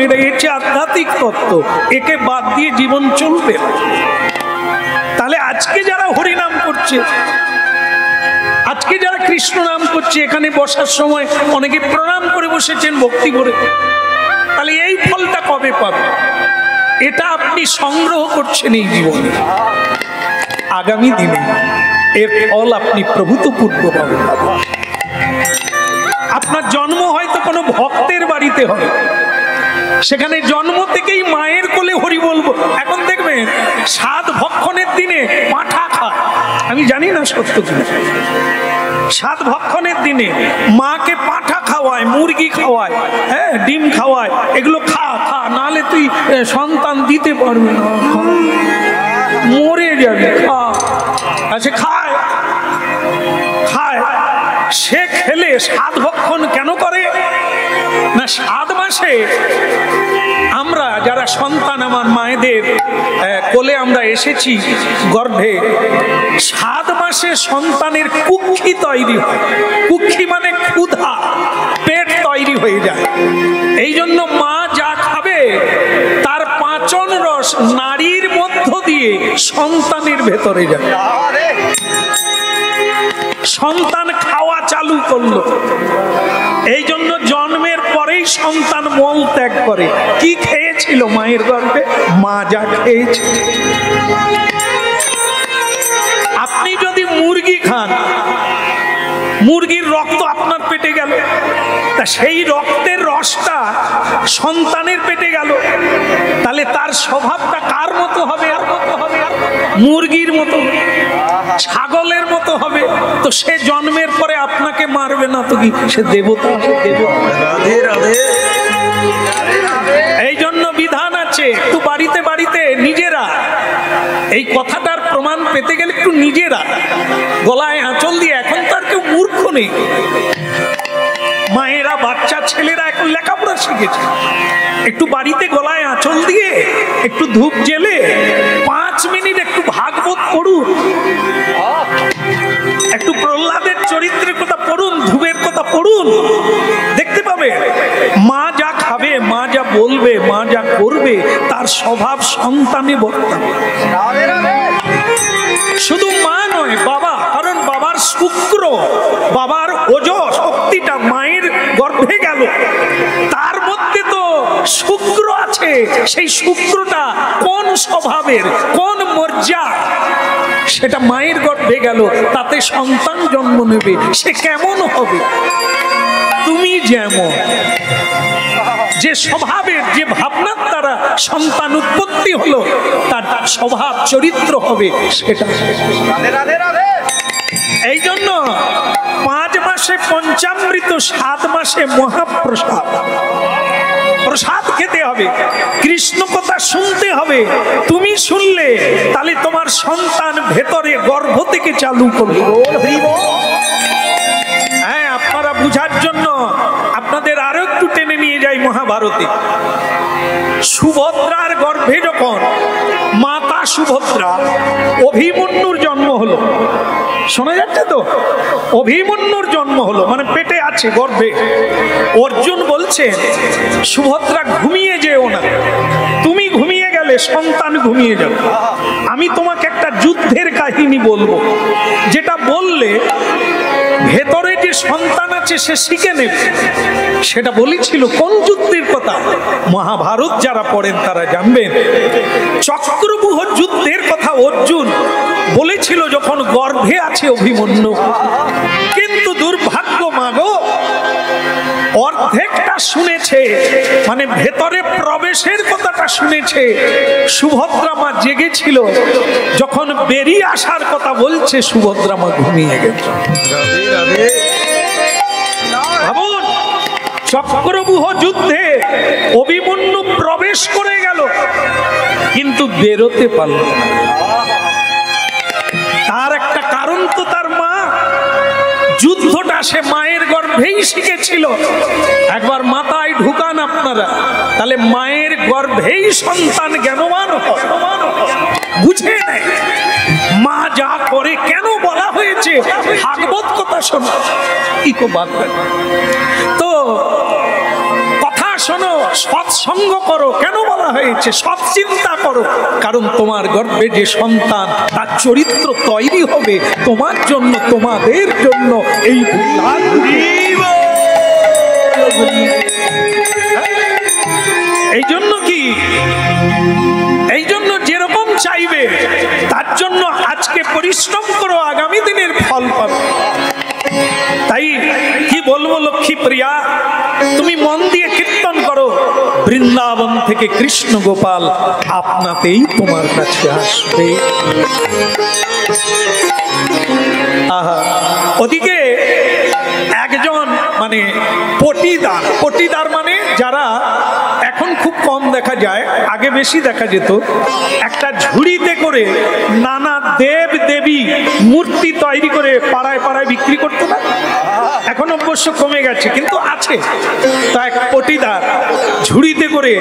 এটা হচ্ছে আধ্যাত্মিক তত্ত্ব, একে বাদ দিয়ে জীবন চলবে। তাহলে আজকে যারা হরিনাম করছে, আজকে যারা কৃষ্ণ নাম করছে, এখানে বসার সময় অনেকে প্রণাম করে বসেছেন ভক্তি করে, তাহলে এই ফলটা কবে পাবে? এটা আপনি সংগ্রহ করছেন এই জীবনে, আগামী দিনে এর ফল আপনি প্রভূতপূর্ব পাবেন। আপনার জন্ম হয়তো কোনো ভক্তের বাড়িতে হবে, সেখানে জন্ম থেকেই মায়ের কোলে হরি বলবো। এখন দেখবেন সাত ভক্ষণের দিনে পাঁঠা খায়, আমি জানি না সত্য কিনা, সাত ভক্ষণের দিনে মাকে পাঁঠা খাওয়ায়, মুরগি খাওয়ায়, হ্যাঁ ডিম খাওয়ায়, এগুলো খা খা, নাহলে তুই সন্তান দিতে পারবি না, মরে যাবি, খা। আচ্ছা খায় খায়, সে খেলে সাত ভক্ষণ কেন করে না? 7 মাসে আমরা যারা সন্তান, আমার মায়েদের কোলে আমরা এসেছি গর্ভে, 7 মাসে সন্তানের কুক্ষি তৈরি হয়। কুক্ষি মানে ক্ষুধা, পেট তৈরি হয়ে যায়। এই জন্য মা যা খাবে তার পাচন রস নারীর মধ্য দিয়ে সন্তানের ভেতরে যায়। সন্তান খাওয়া চালু করলো, এই জন্য জন্মের পরেই সন্তান মল ত্যাগ করে। কি খেয়েছিল মায়ের গর্ভে? মা যা খেয়েছে। আপনি যদি মুরগি খান, মুরগির রক্ত আপনার পেটে গেল, তা সেই রক্তের রসটা সন্তানের পেটে গেল, তাহলে তার স্বভাবটা কার মতো হবে? মুরগির মতো, ছাগলের মতো হবে। তো সে জন্মের পরে আপনাকে মারবে না তো কি? সে দেবতা। এই জন্য বিধান আছে, একটু বাড়িতে বাড়িতে নিজেরা এই কথাটার প্রমাণ পেতে গেলে একটু নিজেরা গলায় আঁচল দিয়ে, এখন তার কেউ মূর্খ নেই, মায়েরা বাচ্চা ছেলেরা এখন লেখাপড়া শিখেছে, একটু বাড়িতে গলায় আঁচল দিয়ে একটু ধূপ জেলে 5 মিনিট একটু ভাগবত পড়ুন, একটু প্রহ্লাদের চরিত্রের কথা পড়ুন, ধূপের কথা পড়ুন, দেখতে পাবে মা যা খাবে, মা যা বলবে, মা যা করবে, তার স্বভাব সন্তানে বর্তাবে। শুধু মা নয়, বাবা, কারণ বাবার শুক্র, বাবার ওজ শক্তিটা মায়ের গর্ভে গেল, তার মধ্যে তো শুক্র আছে। সেই শুক্রটা কোন স্বভাবের, কোন মর্যাদা, সেটা মায়ের গর্ভে গেল, তাতে সন্তান জন্ম নেবে। সে কেমন হবে? তুমি যেমন যে স্বভাবের, যে ভাবনার দ্বারা সন্তান উৎপত্তি হলো, তার স্বভাব চরিত্র হবে সেটা। এই জন্য 5 মাসে পঞ্চামৃত, 7 মাসে মহাপ্রসাদ। প্রসাদ খেতে হবে, কৃষ্ণ কথা শুনতে হবে। তুমি শুনলে তাহলে তোমার সন্তান ভেতরে গর্ভ থেকে চালু করবে। হ্যাঁ, আপনারা বুঝার জন্য আপনাদের আরো একটু টেনে নিয়ে যাই মহাভারতে। সুভদ্রার গর্ভে যখন মাতা সুভদ্রা, অভিমন্যুর জন্ম হলো, শোনা যাচ্ছে তো? অভিমন্যুর জন্ম হলো, মানে পেটে আছে গর্ভে। অর্জুন বলছে সুভদ্রা ঘুমিয়ে যেও না, তুমি ঘুমিয়ে গেলে সন্তান ঘুমিয়ে যাবে। আমি তোমাকে একটা যুদ্ধের কাহিনী বলবো, যেটা বললে ভেতরে যে সন্তান আছে সে শিখে নেবে। সেটা বলেছিল কোন যুদ্ধের কথা? মহাভারত যারা পড়েন তারা জানবেন। চক্রব্যূহ যুদ্ধের কথা অর্জুন বলেছিল যখন গর্ভে আছে অভিমন্যু। কিন্তু দুর্ভাগ্য মাগো, অর্ধেকটা শুনেছে, মানে ভেতরে প্রবেশের কথাটা শুনেছে। সুভদ্রা মা জেগেছিল, যখন বেরিয়ে আসার কথা বলছে সুভদ্রা মা ঘুমিয়ে গেছে। ভাবুন, চক্রব্যূহ যুদ্ধে অভিমন্যু প্রবেশ করে গেল, কিন্তু বেরোতে পারল না। তার একটা কারণ তো তার মা। যুদ্ধটা সে মায়ের গর্ভেই শিখেছিল। একবার মাথায় ঢুকান আপনারা, তাহলে মায়ের গর্ভেই সন্তান জ্ঞানবান হয়, বুঝে নেয় মা যা করে। কেন বলা হয়েছে ভাগবত কথা শোনো, তো কথা শোনো, সৎসঙ্গ করো। কেন বলা হয়েছে সৎ চিন্তা করো? কারণ তোমার গর্ভে যে সন্তান, তার চরিত্র তৈরি হবে তোমার জন্য, তোমাদের জন্য। এই এই জন্য কি, এই জন্য যেরকম চাইবে তার জন্য আজকে পরিশ্রম করো, আগামী দিনের ফল পাবে। তাই কি বলবো লক্ষ্মী প্রিয়া, তুমি মন দিয়ে কীর্তন করো, বৃন্দাবন থেকে কৃষ্ণ গোপাল আপনাতেই তোমার কাছে আসবে। আহা, ওদিকে একজন মানে পটিদার, পটিদার মানে যারা এখন খুব কম দেখা যায়, আগে বেশি দেখা যেত, একটা ঝুড়িতে করে নানা দেব দেবী মূর্তি তৈরি করে পাড়ায় পাড়ায় বিক্রি করতো না? এখন অবশ্য কমে গেছে, কিন্তু আছে। তা এক পটিদার ঝুড়িতে করে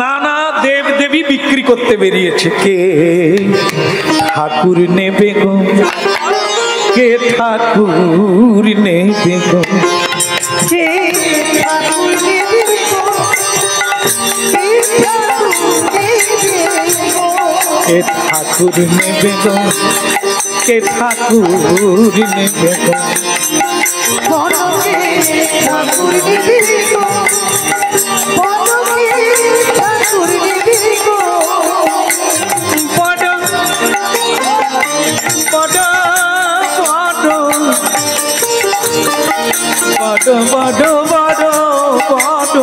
নানা দেব দেবী বিক্রি করতে বেরিয়েছে। কে ঠাকুর নেবে গো, কে ঠাকুর নেবে গো, কে ঠাকুর নেবে গো, কে ঠাকুর নেবে গো, কে ঠাকুর নেবে গো, কে ঠাকুর নেবে গো, বড়কে ঠাকুর নেবে গো, বড়কে ঠাকুর নেবে গো, বড় বড় বড় বড় বড়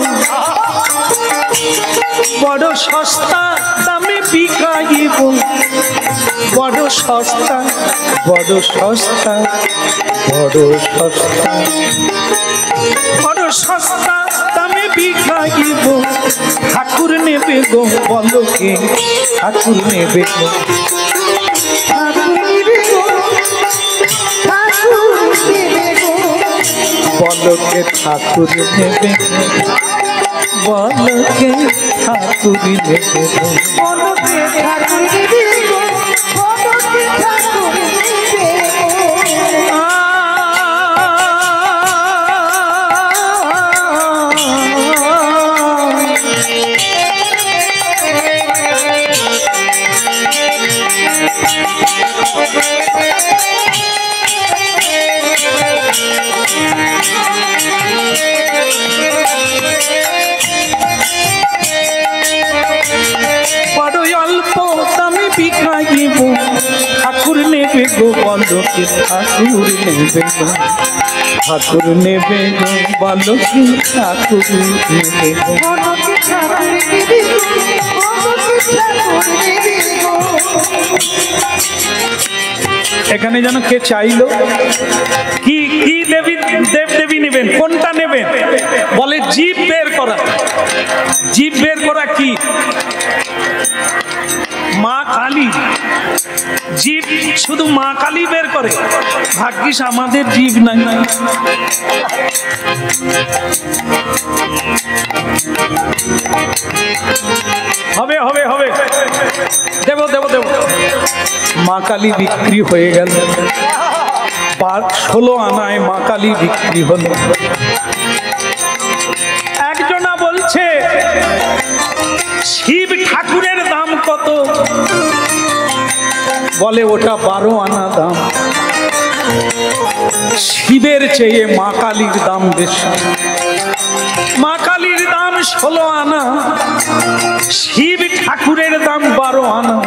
বড় সস্তা দামে বিকাইব, বড় সস্তা, বড় সস্তা, বড় সস্তা, বড় সস্তা দামে বিকাইব। ঠাকুর নেবে গো, বলো কে ঠাকুর নেবে গো, ঠাকুর নেবে গো, ঠাকুর নেবে গো, বলো কে ঠাকুর নেবে গো, বলো কে ঠাকুর নেবে গো। বড়কে ঠাকুর নেবে গো, বড়কে ঠাকুর নেবে গো। বড় অল্প দামে বিকাইব, ঠাকুর নেবে গো, বলো কে ঠাকুর নেবে গো, ঠাকুর নেবে গো, বলো কে ঠাকুর নেবে গো। বড়কে ঠাকুর নেবে গো, বড়কে ঠাকুর নেবে গো। এখানে যেন কে চাইলো, কি কি দেবী দেব দেবী নেবেন, কোনটা নেবেন? বলে জীব বের করা। জীব বের করা কি? মা কালী। জীব শুধু মা কালী বের করে, ভাগ্যিস আমাদের জীব নাই। হবে হবে হবে, দেব দেব দেব। মা কালী বিক্রি হয়ে গেল, 16 আনায় মা কালী বিক্রি হলো। একজনা বলছে শিব ঠাকুরের দাম কত? বলে ওটা 12 আনা দাম। শিবের চেয়ে মা কালীর দাম বেশি। মা কালীর দাম 16 আনা, শিব ঠাকুরের দাম 12 আনা।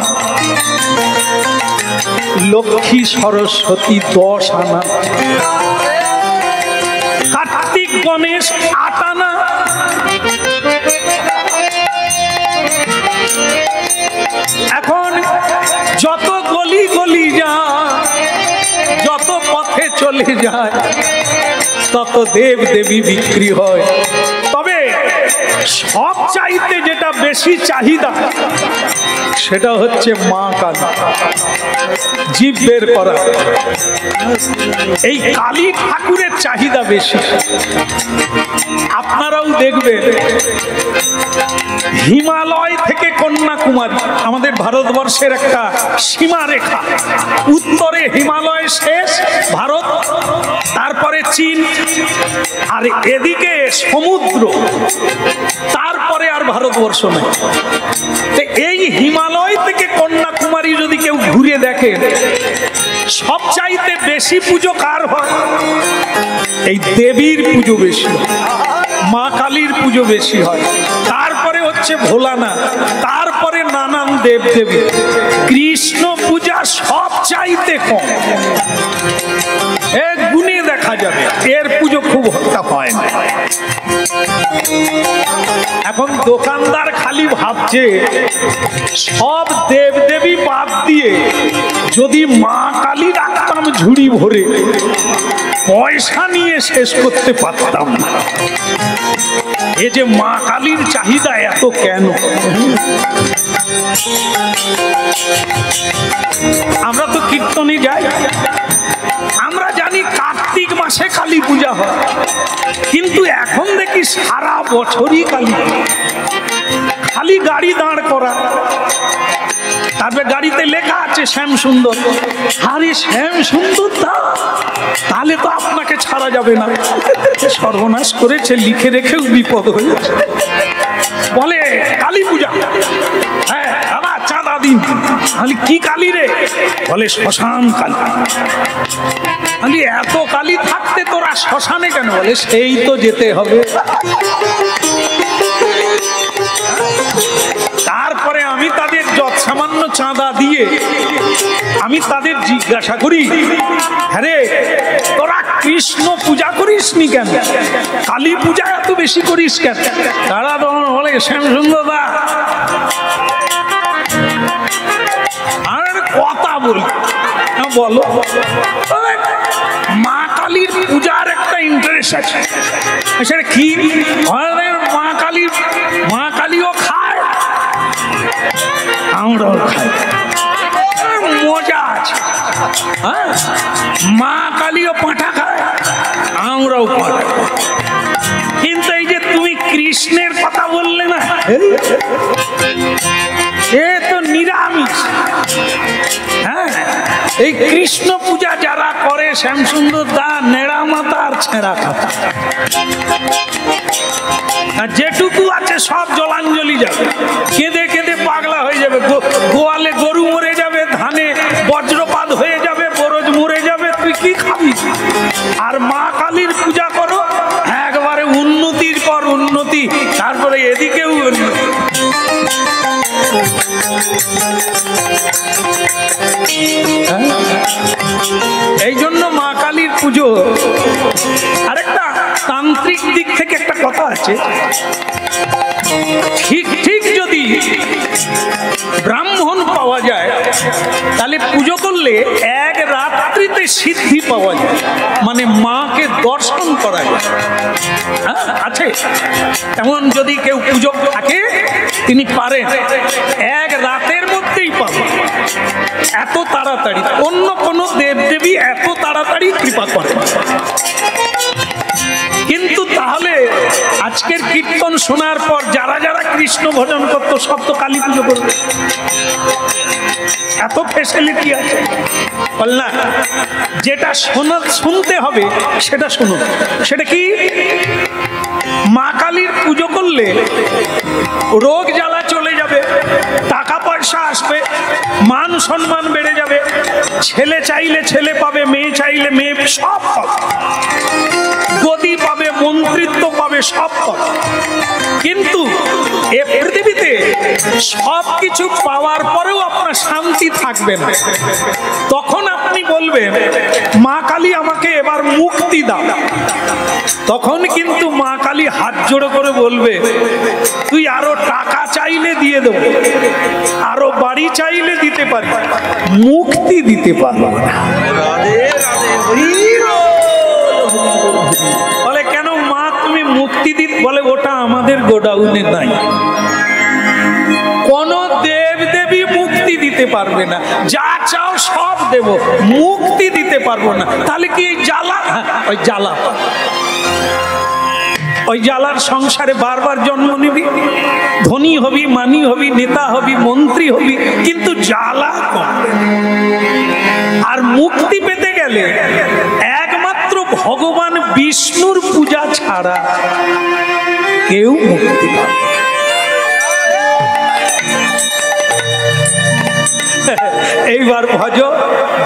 লক্ষ্মী সরস্বতী 10 আনা, কার্তিক গণেশ 8 আনা। এখন যত গলি গলি যায়, যত পথে চলে যায়, তত দেব দেবী বিক্রি হয়। তবে সব চাইতে যেটা বেশি চাহিদা, সেটা হচ্ছে মা কালী। জীব বের করা, এই কালী ঠাকুরের চাহিদা বেশি। আপনারাও দেখবেন হিমালয় থেকে কন্যাকুমারী আমাদের ভারতবর্ষের একটা সীমারেখা। উত্তরে হিমালয় শেষ ভারত, তারপরে চীন, আর এদিকে সমুদ্র, তারপরে আর ভারতবর্ষ নেই। এই হিমালয় থেকে কন্যাকুমারী যদি কেউ ঘুরে দেখে, সবচাইতে বেশি পুজো কার হয়? এই দেবীর পুজো বেশি হয়, মা কালীর পুজো বেশি হয়, তারপরে হচ্ছে ভোলানাথ, তারপরে নানান দেব দেবী। কৃষ্ণ পূজা সবচাইতে কম, এক গুণে দেখা যাবে এর পুজো খুব একটা হয় না। এখন দোকানদার খালি ভাবছে সব দেব দেবী বাদ দিয়ে যদি মা কালী রাখতাম ঝুড়ি ভরে, পয়সা নিয়ে শেষ করতে পারতাম না। এই যে মা কালীর চাহিদা এত কেন? আমরা তো কীর্তনে যাই, আমরা জানি কার্তিক মাসে কালী পূজা হয়, কিন্তু এখন দেখি সারা বছরই কালী, খালি গাড়ি দাঁড় করা, তারপরে গাড়িতে লেখা আছে শ্যাম সুন্দর। আরে শ্যাম সুন্দর দা, তাহলে তো আপনাকে ছাড়া যাবে না। সর্বনাশ করেছে, লিখে রেখেও বিপদ হয়েছে। বলে কালী পূজা, হ্যাঁ দাদা চাঁদা দিন। আমি কি কালী রে? বলে শ্মশান কালী। আমি এত কালী থাকতে তোরা শ্মশানে কেন? বলে সেই তো যেতে হবে। তারপরে আমি তাদের যত সামান্য চাঁদা দিয়ে আমি তাদের জিজ্ঞাসা করি, হ্যাঁ তোরা কৃষ্ণ পূজা করিস নি কেন, কালী পূজা এত বেশি করিস কেন? তারা তখন বলে শ্যাম সুন্দর দা আর কথা বলি, বলো। মা কালীর পূজার একটা ইন্টারেস্ট আছে, সেটা কি? মা কালীও খায়, আমরাও খাই, মজা আছে। হ্যাঁ, মা কালীও পাঁঠা খায়, আমরাও পাঁঠা খাই। কিন্তু এই যে তুমি কৃষ্ণের কথা বললে না, এ তো নিরামিষ। হ্যাঁ, এই কৃষ্ণ পূজা যারা করে শ্যামসুন্দর দা নেড়া মাথা আর ছেঁড়া খাতা, আর যেটুকু আছে সব জলাঞ্জলি যাবে, কেঁদে কেঁদে পাগলা হয়ে যাবে। গোয়ালে গরু মরে যাবে, ধানে বজ্রপাত হয়ে যাবে, বরজ মরে যাবে, তুই কি খাবি? আর মা কালীর পূজা করো, একবারে উন্নতির পর উন্নতি, তারপরে এদিকেও উন্নতি। এই জন্য মা কালীর পুজো। আরেকটা তান্ত্রিক দিক থেকে একটা কথা আছে, ঠিক ঠিক যদি ব্রাহ্মণ পাওয়া যায় তাহলে পুজো করলে এক রাত্রিতে সিদ্ধি পাওয়া যায়, মানে মাকে দর্শন করা যায়। হ্যাঁ আছে, এমন যদি কেউ পুজো থাকে তিনি পারেন এক রাতের মধ্যেই পাবেন, এত তাড়াতাড়ি। অন্য কোন দেবদেবী এত তাড়াতাড়ি কৃপা করেন। কিন্তু তাহলে আজকের কীর্তন শোনার পর যারা যারা কৃষ্ণ ভজন করত সব তো কালী পুজো করবে, এত ফেসিলিটি আছে। বলনা যেটা শুনতে হবে সেটা শুনুন। সেটা কি? মা কালীর পুজো করলে রোগ জ্বালা চলে যাবে, টাকা পয়সা আসবে, মান সম্মান বেড়ে যাবে, ছেলে চাইলে ছেলে পাবে, মেয়ে চাইলে মেয়ে, সব পাবে, গদি পাবে, মন্ত্রিত্ব পাবে, সব পাবে। কিন্তু এ পৃথিবীতে সব কিছু পাওয়ার পরেও আপনার শান্তি থাকবে না। তখন আপনি বলবেন মা কালী আমাকে এবার মুক্তি দাও। তখন কিন্তু মা কালী হাত জোড়ো করে বলবে, তুই আরো টাকা চাইলে দিয়ে দেবো, আরো বাড়ি চাইলে দিতে পারি, মুক্তি দিতে পারবো না। বলে কেন মা তুমি মুক্তি দিতে? বলে ওটা আমাদের গোডাউনে নাই, কোন দেব দেবী মুক্তি দিতে পারবে না, যা চাও সব দেব, মুক্তি দিতে পারবো না। তাহলে কি জ্বালা? ওই জ্বালা ওই জ্বালার সংসারে বারবার জন্ম নিবি, ধনী হবি, মানি হবি, নেতা হবি, মন্ত্রী হবি, কিন্তু জ্বালা কমবে না। আর মুক্তি পেতে গেলে একমাত্র ভগবান বিষ্ণুর পূজা ছাড়া কেউ মুক্তি পাবে। এইবার ভজ,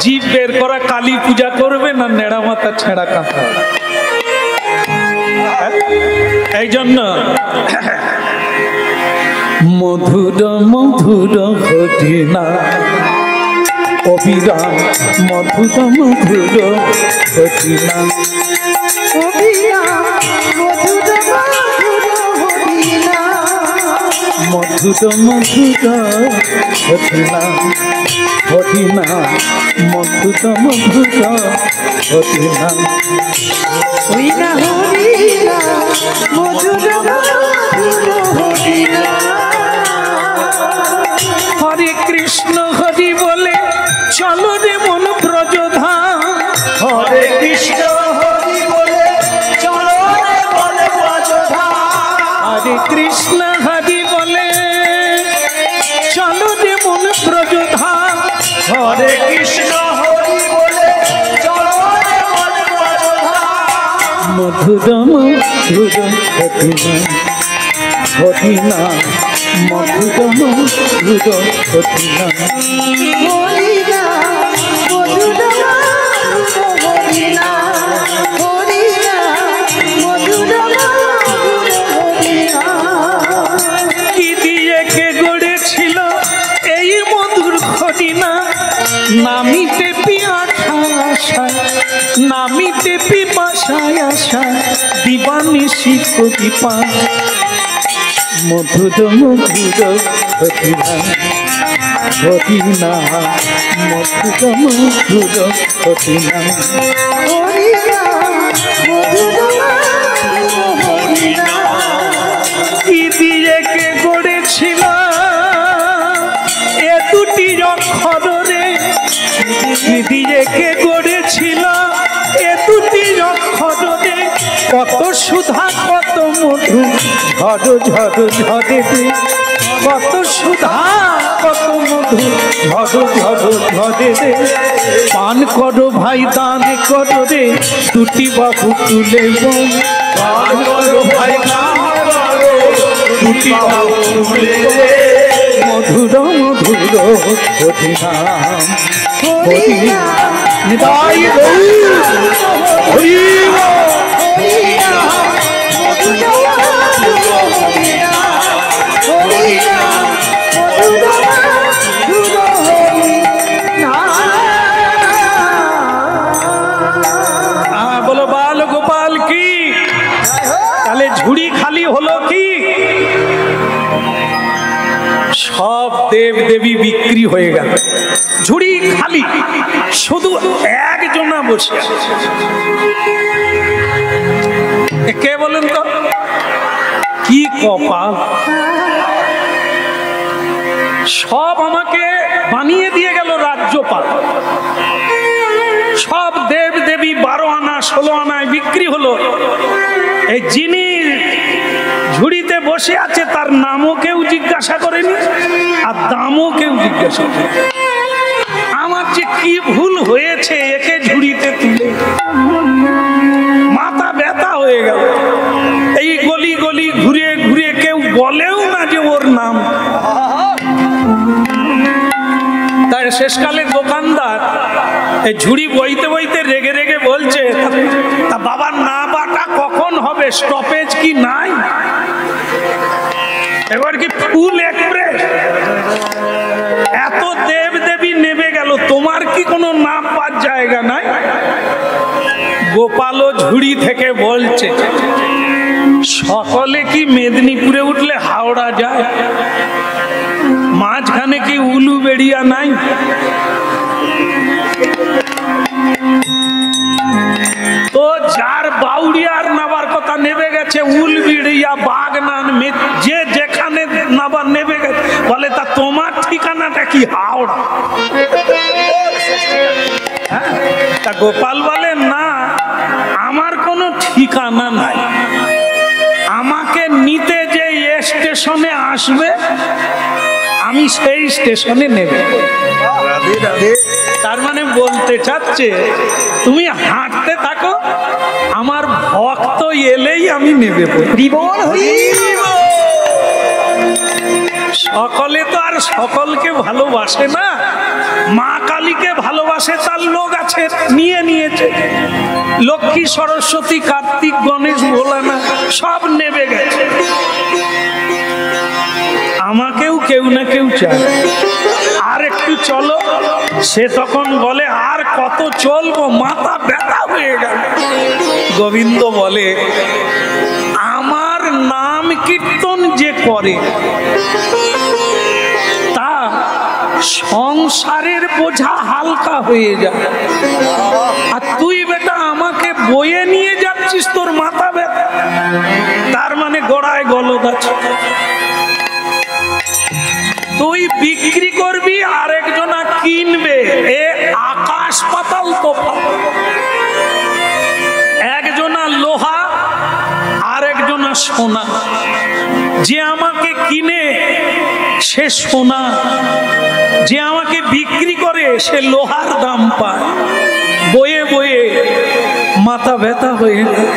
জীব বের করা কালী পূজা করবে না নেড়া মাথা ছেঁড়া কাঁথা। এই জন্য মধুর মধুর ঘটনা অবিরাম, মধুর মধুর ঘটনা মধুর মধুর ঘটনা ঘটনা মধুর মধুর ঘটনা। হরে কৃষ্ণ হরি বলে চলো রে মন ব্রজধাম, হরে কৃষ্ণ হরি বলে চলো রে মন ব্রজধাম, হরে কৃষ্ণ হরি বলে চলো রে মন ব্রজধাম, হরে কৃষ্ণ হরি বলে চলো রে মন ব্রজধাম। মধুর মধুর ঘটনা ঘটনা মধুর মধুর ঘটনা। কি দিয়ে কে গড়েছিল এই মধুর ঘটনা, নামিতে পিয়াসায় আশায়, নামিতে পিপাসায় আশায় দিবানিশি কবি পায়। মধুর মধুর ঘটনা ঘটনা মধুর মধুর ঘটনা। কি দিয়ে কে গড়েছিল এ দুটি অক্ষর রে, কি দিয়ে কে গড়েছিল এ দুটি অক্ষর রে, কত সুধা কত মধু ঝড় ঝড় ঝড়ে দে, কত সুধা কত মধু ঝড় ঝড় ঝড়ে দে। পান করো ভাই দান করো রে দুটি বাহু তুলে, পান করো ভাই দান করো দুটি বাহু তুলে, মধুর মধুর ঘটনা ঘটনা। নিতাই গৌর হরি বলো বাল গোপাল কি। তাহলে ঝুড়ি খালি হলো কি, সব দেব দেবী বিক্রি হয়ে গেল, ঝুড়ি খালি, শুধু একজনা বসে। কে বলেন তো, কি কপাল। সব আমাকে বানিয়ে দিয়ে গেল রাজ্যপাল, সব দেব দেবী 12 আনা 16 আনায় বিক্রি হলো। এই যিনি ঝুড়িতে বসে আছে তার নামও কেউ জিজ্ঞাসা করেনি, আর দামও কেউ জিজ্ঞাসা করেনি। আমার যে কি ভুল হয়েছে একে ঝুড়িতে তুলে, মাথা ব্যথা হয়ে গেল। এই গলি গলি ঘুরে ঘুরে কেউ বলেও না যে ওর নাম। তাই শেষকালে দোকানদার এই ঝুড়ি বইতে বইতে রেগে রেগে বলছে, তা বাবার না বাটা কখন হবে, স্টপেজ কি নাই? এবার কি ফুল এক্সপ্রেস? এত দেব দেবী নেমে গেল, তোমার কি কোনো নাম পাওয়ার জায়গা নাই? গোপালও ঝুড়ি থেকে বলছে, সকলে কি মেদিনীপুরে উঠলে হাওড়া যায়? মাঝখানে কি উলুবেড়িয়া নাই? তো যার বাউরিয়ার নাবার কথা নেমে গেছে, উলবেড়িয়া বাগনান যে যেখানে নাবার নেমে গেছে, বলে তা তোমার ঠিকানাটা কি হাওড়া? তা গোপাল বলে না, আমার কোনো ঠিকানা নাই। স্টেশনে আসবে আমি সেই স্টেশনে নেব। রাধে রাধে। তার মানে বলতে চাচ্ছে তুমি হাঁটতে থাকো, আমার ভক্ত এলেই আমি নেবে। জীবন হরি সকলে তো আর সকলকে ভালোবাসে না। মা কালীকে ভালোবাসে তার লোক আছে, নিয়ে নিয়েছে। লক্ষ্মী সরস্বতী কার্তিক গণেশ ভোলানা সব নেবে গেছে। আমাকেও কেউ না কেউ চায়, আর একটু চলো। সে তখন বলে আর কত চলবো, মাথা ব্যথা হয়ে গেল। গোবিন্দ বলে আমার নাম কীর্তন যে করে তা সংসারের বোঝা হালকা হয়ে যায়, আর তুই বেটা আমাকে বয়ে নিয়ে যাচ্ছিস, তোর মাথা ব্যথা। তার মানে গোড়ায় গলদ আছে। তুই বিক্রি করবি, আরেকজনা কিনবে, এ আকাশ পাতাল তফাৎ। একজনা লোহা, আরেকজনা সোনা। যে আমাকে কিনে সে সোনা, যে আমাকে বিক্রি করে সে লোহার দাম পায়। বয়ে বয়ে মাথা ব্যথা হয়ে যায়।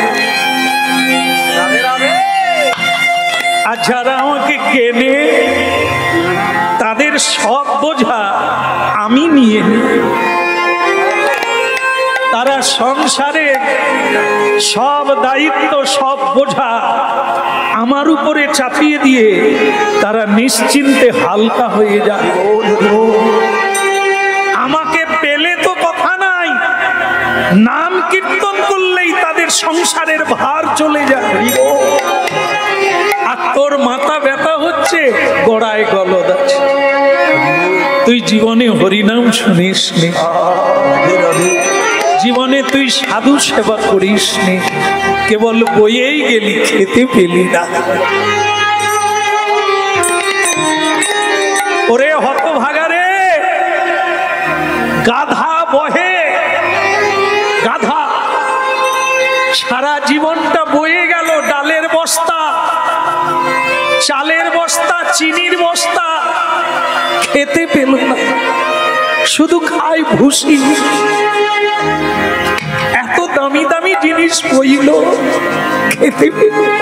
আর যারা আমাকে কেনে তাদের সব বোঝা আমি নিয়ে নিই। তারা সংসারে সব দায়িত্ব সব বোঝা আমার উপরে চাপিয়ে দিয়ে তারা নিশ্চিন্তে হালকা হয়ে যায়। আমাকে পেলে তো কথা নাই, নাম কীর্তন করলেই তাদের সংসারের ভার চলে যায়। আর তোর মাথা ব্যথা হচ্ছে, গোড়ায় গলদ আছে। তুই জীবনে হরিনাম শুনিস নি, জীবনে তুই সাধু সেবা করিস নি, কেবল বইয়েই গেলি, খেতে পেলি না। ওরে হতভাগারে, গাধা বহে, গাধা সারা জীবনটা বয়ে গেল, ডালের বস্তা, চালের বস্তা, চিনির বস্তা, খেতে পেল না, শুধু খায় ভুসি। এত দামি দামি জিনিস বইল, খেতে পেল না।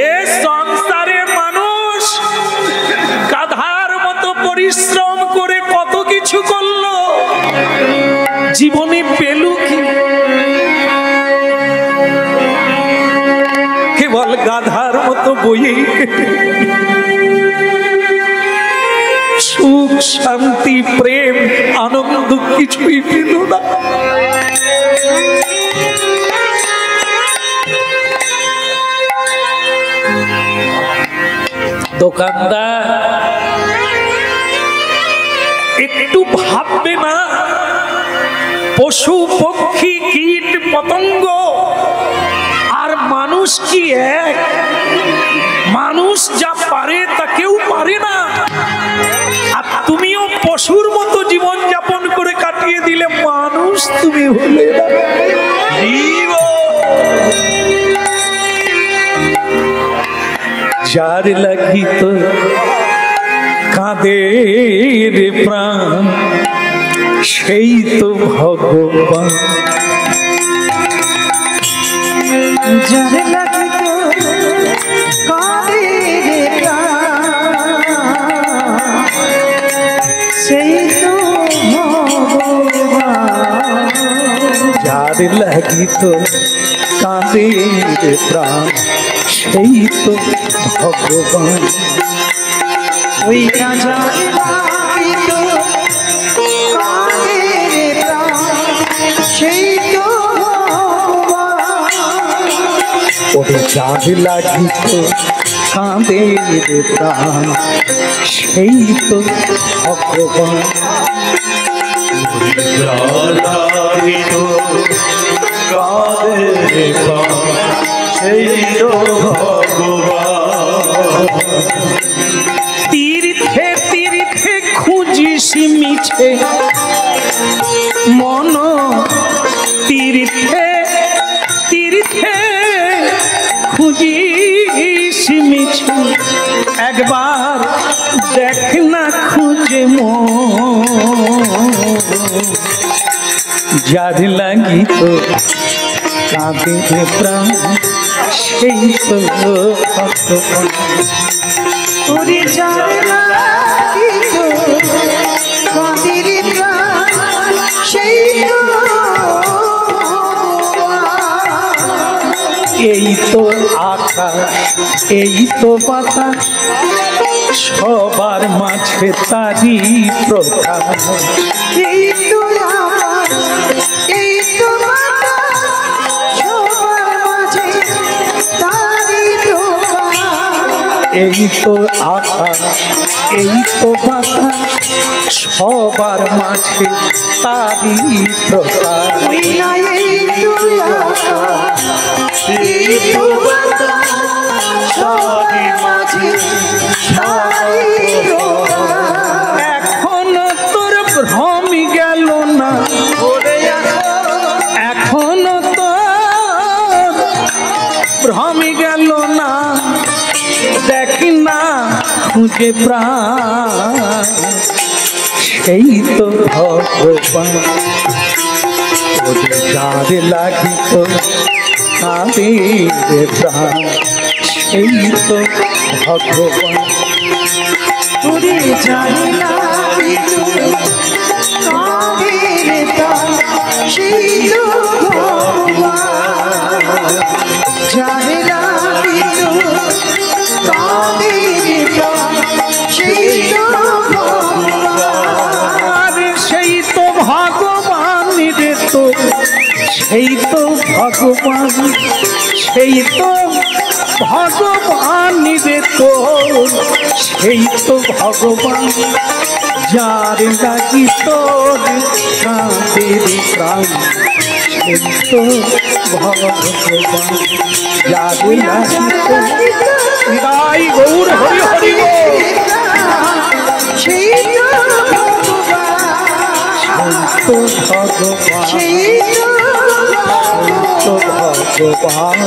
এ সংসারে মানুষ গাধার মতো পরিশ্রম করে কত কিছু করলো, জীবনে পেল কি? কেবল গাধার মতো বইয়ে সুখ শান্তি প্রেম আনন্দ কিছুই পেল না। দোকানদার একটু ভাববে না, পশু পক্ষী কীট পতঙ্গ আর মানুষ কি এক? মানুষ যা পারে তা কেউ পারে না। আর তুমিও পশুর মতো জীবন যাপন করে কাটিয়ে দিলে, মানুষ তুমি হলে না। যার লাগিত কাঁদে রে প্রাণ, সেই তো ভগবান। যার লাগিত কাঁদে রে প্রাণ, সেই তো ভগবান। যার লাগিত কাঁদে রে প্রাণ, সেই তো ভগবান। ওই রাজা লাগিত কাঁদে রে প্রাণ, সেই তো ভগবান। ওরে যার লাগিত কাঁদে রে প্রাণ, সেই তো ভগবান। যার লাগিত কাঁদে রে প্রাণ, সেই তো ভগবান। তীর্থে তীর্থে খুঁজিস মিছে মন, তীর্থে তীর্থে খুঁজিস মিছে একবার দেখ না খুঁজে যার লাগি তো কাঁদে প্রাণ সেই তো ভগবান। ওরে যার লাগিত কাঁদের প্রাণ সেই তো এই তো আকাশ এই তো বাতাস সবার মাঝে তারি প্রকাশ। এই তো আমার এই তো বাতাস সবার মাঝে তারি প্রকাশ। এই তো আকাশ এই তো বাতাস সবার মাঝে তারি প্রকাশ। ওই না এই তো আকাশ এই তো বাতাস সবার মাঝে তারি প্রকাশ। এখনো তোর ভ্রমি গেল না এখনো তোর ভ্রমি গেল না দেখ না খুঁজে প্রাণ সেই তো ভগবান। যার লাগিত কাঁদের প্রাণ সেই তো ভগবান। ওরে যার লাগিত কাঁদের প্রাণ সেই তো ভগবান। যার লাগিত কাঁদের প্রাণ সেই তো ভগবান। আরে সেই তো ভগবান রে তো সেই তো ভগবান সেই তো ভগবান রে তো সেই তো ভগবান। যার লাগি তোর কাঁদের প্রাণ সেই তো ভগবান। যার লাগি তোর হৃদয় গৌর হরি হরি গো সেই তো ভগবান তো ভগবান সেই তো ভগবান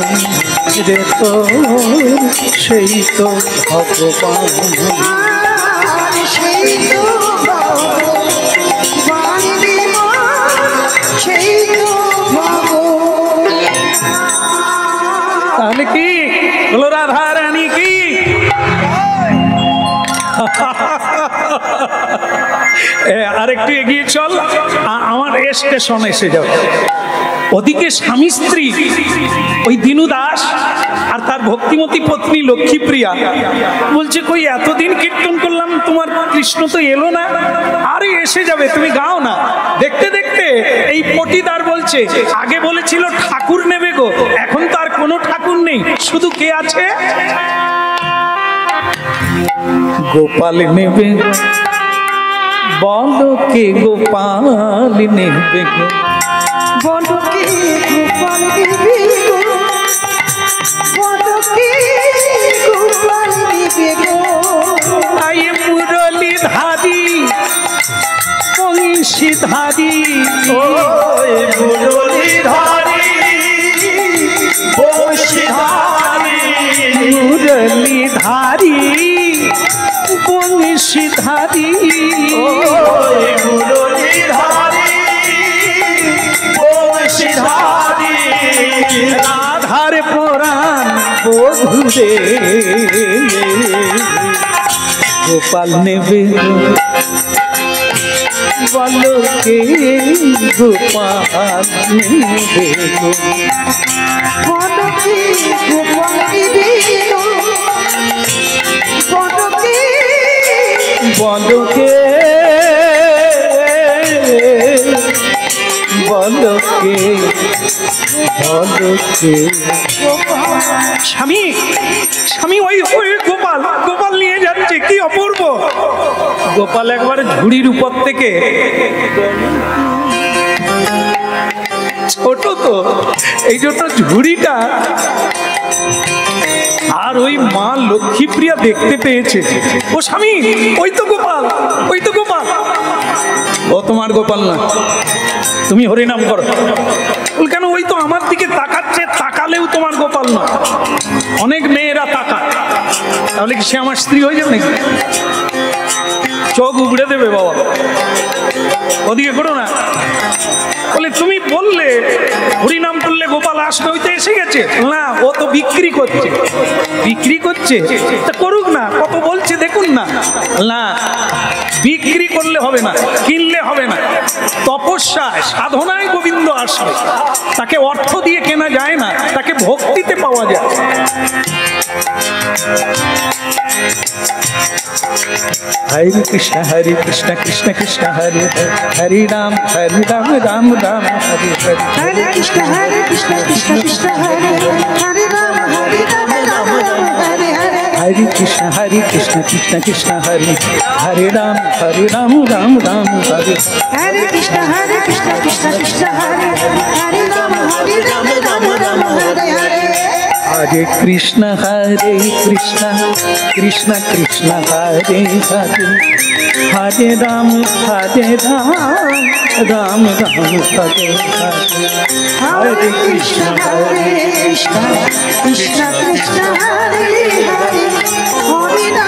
রে তো সেই তো ভগবান। সেই তো ভগবান সেই তো ভগবান। তাহলে কি বলো রাধা রানী কি আরেকটু এগিয়ে চল আমার স্টেশন এসে যাও। ওদিকে স্বামী স্ত্রী ওই দিনু দাস আর তার ভক্তিমতী পত্নী লক্ষ্মীপ্রিয়া বলছে কই এতদিন কীর্তন করলাম তোমার কৃষ্ণ তো এলো না। আরে এসে যাবে তুমি গাও না। দেখতে দেখতে এই পটিদার বলছে আগে বলেছিল ঠাকুর নেবে গো এখন তো আর কোনো ঠাকুর নেই শুধু কে আছে গোপাল নেবে বলো কে গোপাল নেবে গো বলো কে গোপাল দেবে গো বলো কে গোপাল দেবে গো। আয়ে মুরলি ধারি বংশী ধারি ওই মুরলি ধারি বংশী ধারি মুরলি ধারি বংশী ধারি ওই মুরলি ধারি বংশী ধারি রাধার পুরাণ বধুরে গোপাল নেবে গো বলো কে গোপাল নেবে গো বলো কে গোপাল দেবে গো বলো কে বলো কে বলো কে বলো কে স্বামী স্বামী ওই ওই গোপাল গোপাল নিয়ে যাচ্ছে কি অপূর্ব। গোপাল একবার ঝুড়ির উপর থেকে ছোট তো এই জন্য ঝুড়িটা আর ওই মা লক্ষ্মীপ্রিয়া দেখতে পেয়েছে। ও স্বামী ওই তো গোপাল ওই তো গোপাল। ও তোমার গোপাল না তুমি হরিনাম করো। কেন ওই বাড়ি তো আমার দিকে তাকাচ্ছে, তাকালেও তোমার গোপাল নয়। অনেক মেয়েরা তাকায়, তাহলে কি সে আমার স্ত্রী হয়ে যাবে নাকি? চোখ উগড়ে দেবে বাবা, ওদিকে করো না। বলে তুমি বললে হরিনাম করলে গোপাল আসবে, ওই তো এসে গেছে। না, ও তো বিক্রি করছে। বিক্রি করছে তা করুক না, কত বলছে দেখুন না। না, বিক্রি করলে হবে না, কিনলে হবে না। তপস্যায় সাধনায় গোবিন্দ আসবে, তাকে অর্থ দিয়ে কেনা যায় না, তাকে ভক্তিতে পাওয়া যায়। হরে কৃষ্ণ কৃষ্ণ কৃষ্ণ হরে হরে, হরে রাম রাম রাম হরে হরে। हरे कृष्ण कृष्ण कृष्ण हरे हरे राम राम हरे हरे। हरे कृष्ण कृष्ण कृष्ण हरे हरे राम राम राम हरे। हरे कृष्ण कृष्ण कृष्ण हरे हरे राम राम हरे हरे। हरे कृष्ण कृष्ण कृष्ण हरे हरे, हरे राम राम हरे हरे। हरे कृष्ण कृष्ण कृष्ण हरे हरे, हरे राम राम हरे हरे। हरे कृष्ण कृष्ण कृष्ण हरे हरे, हरे राम राम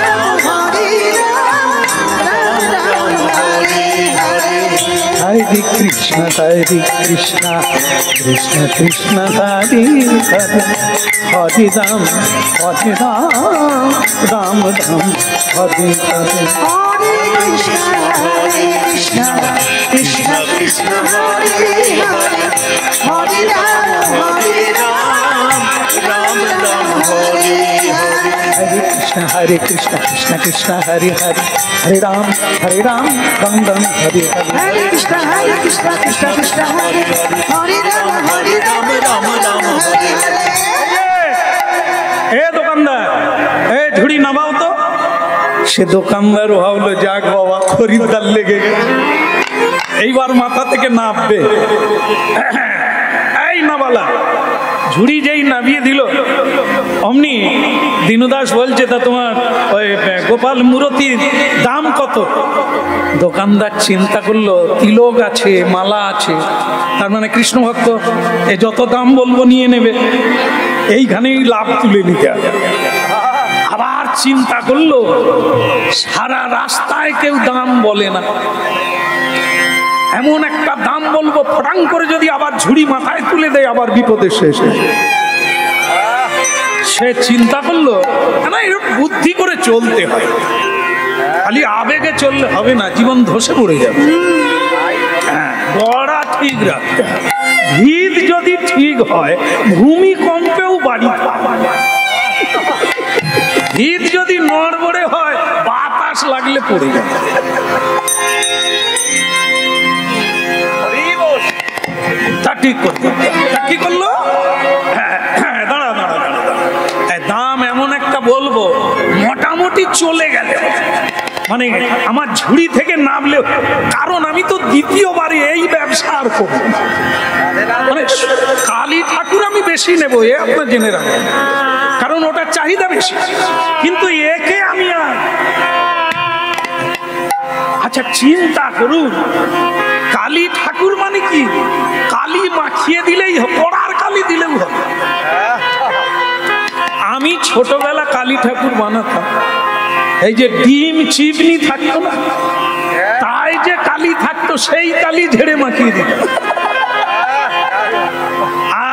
हरे हरे। हरे कृष्ण कृष्ण कृष्ण हरे हरे, हरे राम राम हरे हरे। हरे कृष्ण कृष्ण कृष्ण हरे हरे, हरे राम राम हरे हरे। हरे कृष्ण कृष्ण कृष्ण हरे हरे राम राम हरे हरे। এ দোকানদার, এ ঝুড়ি নামাও তো। সে দোকানদার ভাবলো যাক বাবা, খরিদ্দার লেগে গেছে, এইবার মাথা থেকে নামবে। এই নাবালা, ঝুড়ি যেই নামিয়ে দিল, অমনি দীনদাস বলছে তা তোমার ওই গোপাল মূরতির দাম কত? দোকানদার চিন্তা করলো, তিলক আছে, মালা আছে, তার মানে কৃষ্ণ ভক্ত, এ যত দাম বলবো নিয়ে নেবে, এইখানেই লাভ তুলে নিতে হবে। আবার চিন্তা করলো, সারা রাস্তায় কেউ দাম বলে না, এমন একটা দাম বলবো ফটাং করে যদি আবার ঝুড়ি মাথায় তুলে দেয়, আবার বিপদের শেষে। সে চিন্তা করলো, না এরকম বুদ্ধি করে চলতে হয়, খালি আবেগে চললে হবে না, জীবন ধসে পড়ে যাবে। গড়া ঠিক রাখতে হবে, ভিত যদি ঠিক হয় ভূমিকম্পেও বাড়ি থাকবে। ভিত যদি নড়বড়ে হয় বাতাস লাগলে পড়ে যাবে। তা ঠিক করতে, তা কি করলো? দাঁড়া দাঁড়া দাঁড়া, দাম এমন একটা বলবো মোটামুটি চলে গেলে, মানে আমার ঝুড়ি থেকে নামলে, কারণ আমি তো দ্বিতীয়বারে এই ব্যবসা আর করবো, মানে কালী ঠাকুর আমি বেশি নেবো, এ আপনার জেনে রাখবেন, কারণ ওটার চাহিদা বেশি, কিন্তু একে আমি আর। আচ্ছা চিন্তা করুন, কালী ঠাকুর মানে কি? কালী মাখিয়ে দিলেই পড়ার কালী দিলেও হবে। আমি ছোটবেলা কালী ঠাকুর বানাতাম, এই যে ডিম চিবনি থাকতো না, তাই যে কালী থাকতো, সেই কালী ঝেড়ে মাখিয়ে দিত।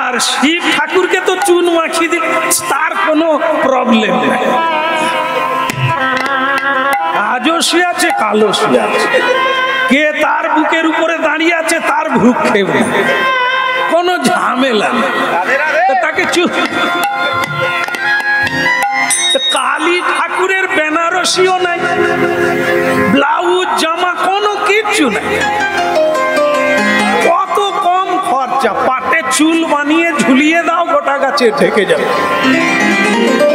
আর শিব ঠাকুরকে তো চুন মাখিয়ে দিত, তার কোনো প্রবলেম নেই। আজও শুয়ে আছে, কালো শুয়ে আছে, কে তার বুকের উপরে দাঁড়িয়ে আছে তার ভ্রুক্ষেপ নেই, কোনো ঝামেলা নেই, তাকে চুপ। কালী ঠাকুরের বেনারসিও নাই, ব্লাউজ জামা কোনো কিচ্ছু নাই, কত কম খরচা, পাটে চুল বানিয়ে ঝুলিয়ে দাও, গোটা গাছে ঠেকে যাবে,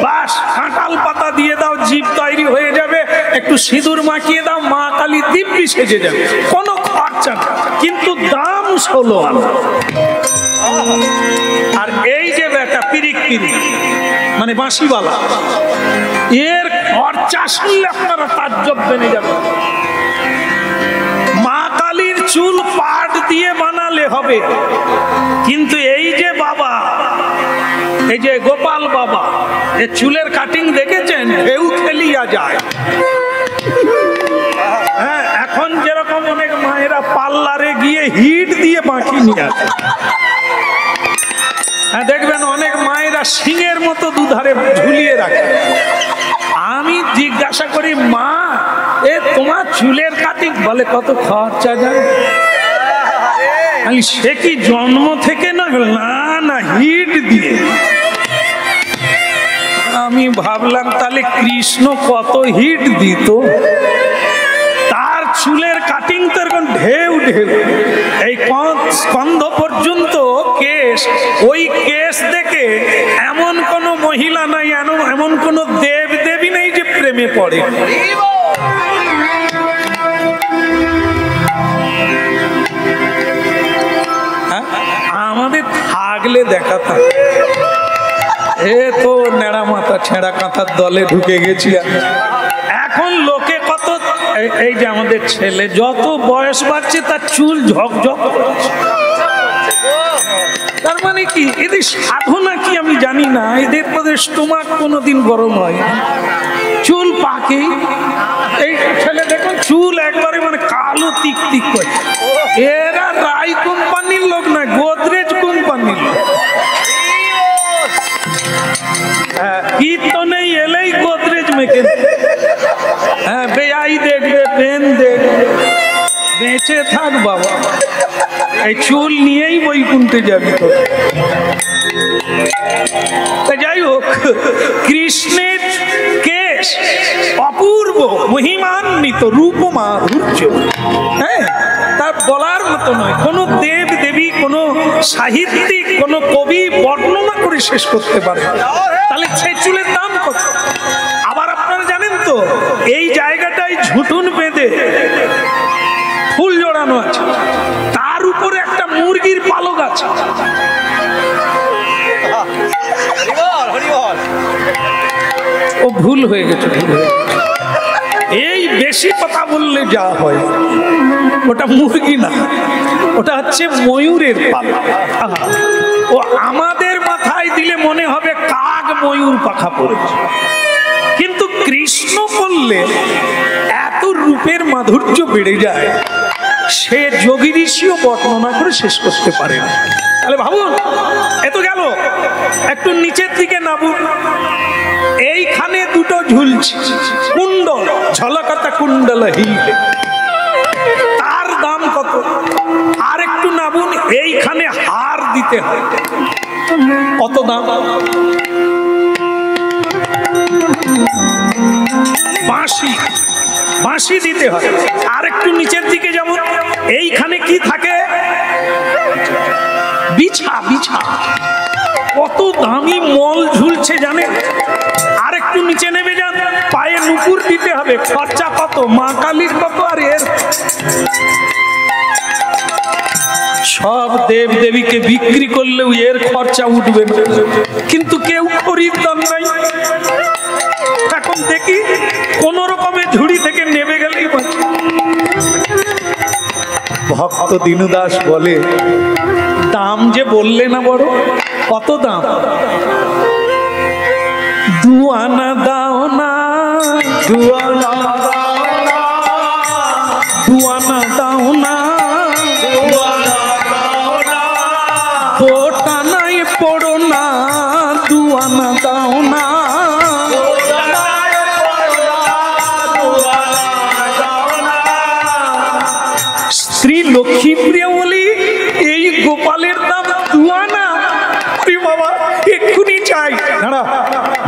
বাস কাঁঠাল পাতা দিয়ে দাও, জিভ তৈরি হয়ে যাবে, একটু সিঁদুর মাখিয়ে দাও, মা কালী দিব্যি সেজে যাবে, কোনো খরচা না, কিন্তু দাম 16 আনা। আর এই যে বেটা পিরিক পিরিক মানে বাঁশিওয়ালা, এর খরচা শুনলে আপনারা তাজ্জব বেনে যাবে। মা কালীর চুল পাট দিয়ে বানালে হবে, কিন্তু এই যে বাবা, এই যে গোপাল বাবা, এর চুলের কাটিং দেখেছেন? ঢেউ খেলিয়া যায়। হ্যাঁ, এখন যেরকম অনেক মায়েরা পার্লারে গিয়ে হিট দিয়ে বাঁকি নিয়ে আসে। হ্যাঁ, দেখবেন অনেক মায়েরা সিংহের মতো দুধারে ঝুলিয়ে রাখে। আমি জিজ্ঞাসা করি, মা এ তোমার চুলের কাটিং? বলে কত খরচা যায়। সে কি জন্ম থেকে? না না, হিট দিয়ে। আমি ভাবলাম তাহলে কৃষ্ণ কত হিট দিত, তার চুলের কাটিং তো এরকম ঢেউ ঢেউ, এই স্কন্ধ পর্যন্ত কেশ। ওই কেশ দেখে এমন কোন মহিলা নাই, এমন কোন দেব দেবী নেই যে প্রেমে পড়ে। আমাদের থাকলে দেখাতাম। এ তো নেড়া মাথা ছেঁড়া কাঁথার দলে ঢুকে গেছি। এখন লোকে কত, এই যে আমাদের ছেলে যত বয়স বাড়ছে তার চুল ঝকঝক করছে। তার মানে কি এদের সাধনা কি আমি জানি না। এদের স্টোমাক কোনোদিন গরম হয়, চুল পাকে। এই ছেলে দেখুন চুল একবারে মানে কালো তিক তিক করে। এরা রাই কোম্পানির লোক না, গোদরেজ কোম্পানির লোক। কীর্তনে এলেই গোদরেজ মেখে। হ্যাঁ, বেআই দেখবে, পেন দেখবে, বেঁচে থাক বাবা, এই চুল নিয়েই বৈকুণ্ঠে যাবি তো। যাই হোক, কৃষ্ণের কেশ অপূর্ব মহিমান্বিত, রূপ মাধুর্য। হ্যাঁ, তার বলার মতো নয়। কোনো দেব দেবী, কোনো সাহিত্যিক, কোনো কবি বর্ণনা করে শেষ করতে পারে। তাহলে সেই চুলের দাম কত? আবার আপনারা জানেন তো, এই জায়গাটায় ঝুঁটুন বেঁধে ফুল জড়ানো আছে, তার উপরে একটা মুরগির পালক আছে। ও ভুল হয়ে গেছে, ভুল হয়ে গেছে। এই বেশি কথা বললে যা হয়, ওটা মুরগি না, ওটা হচ্ছে ময়ূরের পালক। ও আমাদের মাথায় দিলে মনে হবে কাক ময়ূর পাখা পড়েছে, কিন্তু কৃষ্ণ বললে এত রূপের মাধুর্য বেড়ে যায়, সে যোগী ঋষিও বর্ণনা করে শেষ করতে পারে না। তাহলে ভাবুন, এত গেল, একটু নিচের দিকে নামুন। এইখানে দুটো ঝুলছে কুণ্ডল, ঝলকাতা কুণ্ডল হিলে, তার দাম কত? আর একটু নামুন, এইখানে হার দিতে হয়, কত দাম? বাঁশি, বাঁশি দিতে হয়। আর একটু নিচের দিকে যেমন, এইখানে কি থাকে? বিছা, বিছা, কত দামি মল ঝুলছে জানেন? আর একটু নিচে নেমে যান, পায়ে নুপুর দিতে হবে, খরচা কত? মা কালীর কত? আর এর সব দেব দেবীকে বিক্রি করলেও এর খরচা উঠবে না, কিন্তু কেউ খরিদ্দার নাই। এখন দেখি কোন রকমে ঝুড়ি থেকে নেমে গেলেই বাঁচে। ভক্ত দীনদাস বলে, দাম যে বললে না বড়, কত দাম? 2 আনা দাও না, 2 আনা দাও না, 2 আনা দাও না, 2 আনা দাও না, দোটানায় পড়ো না, 2 আনা দাও না, স্ত্রী লক্ষ্মী প্রিয়া বলি এই গোপালের দাম 2 আনা। বাবা এক্ষুনি চাই। দাঁড়া,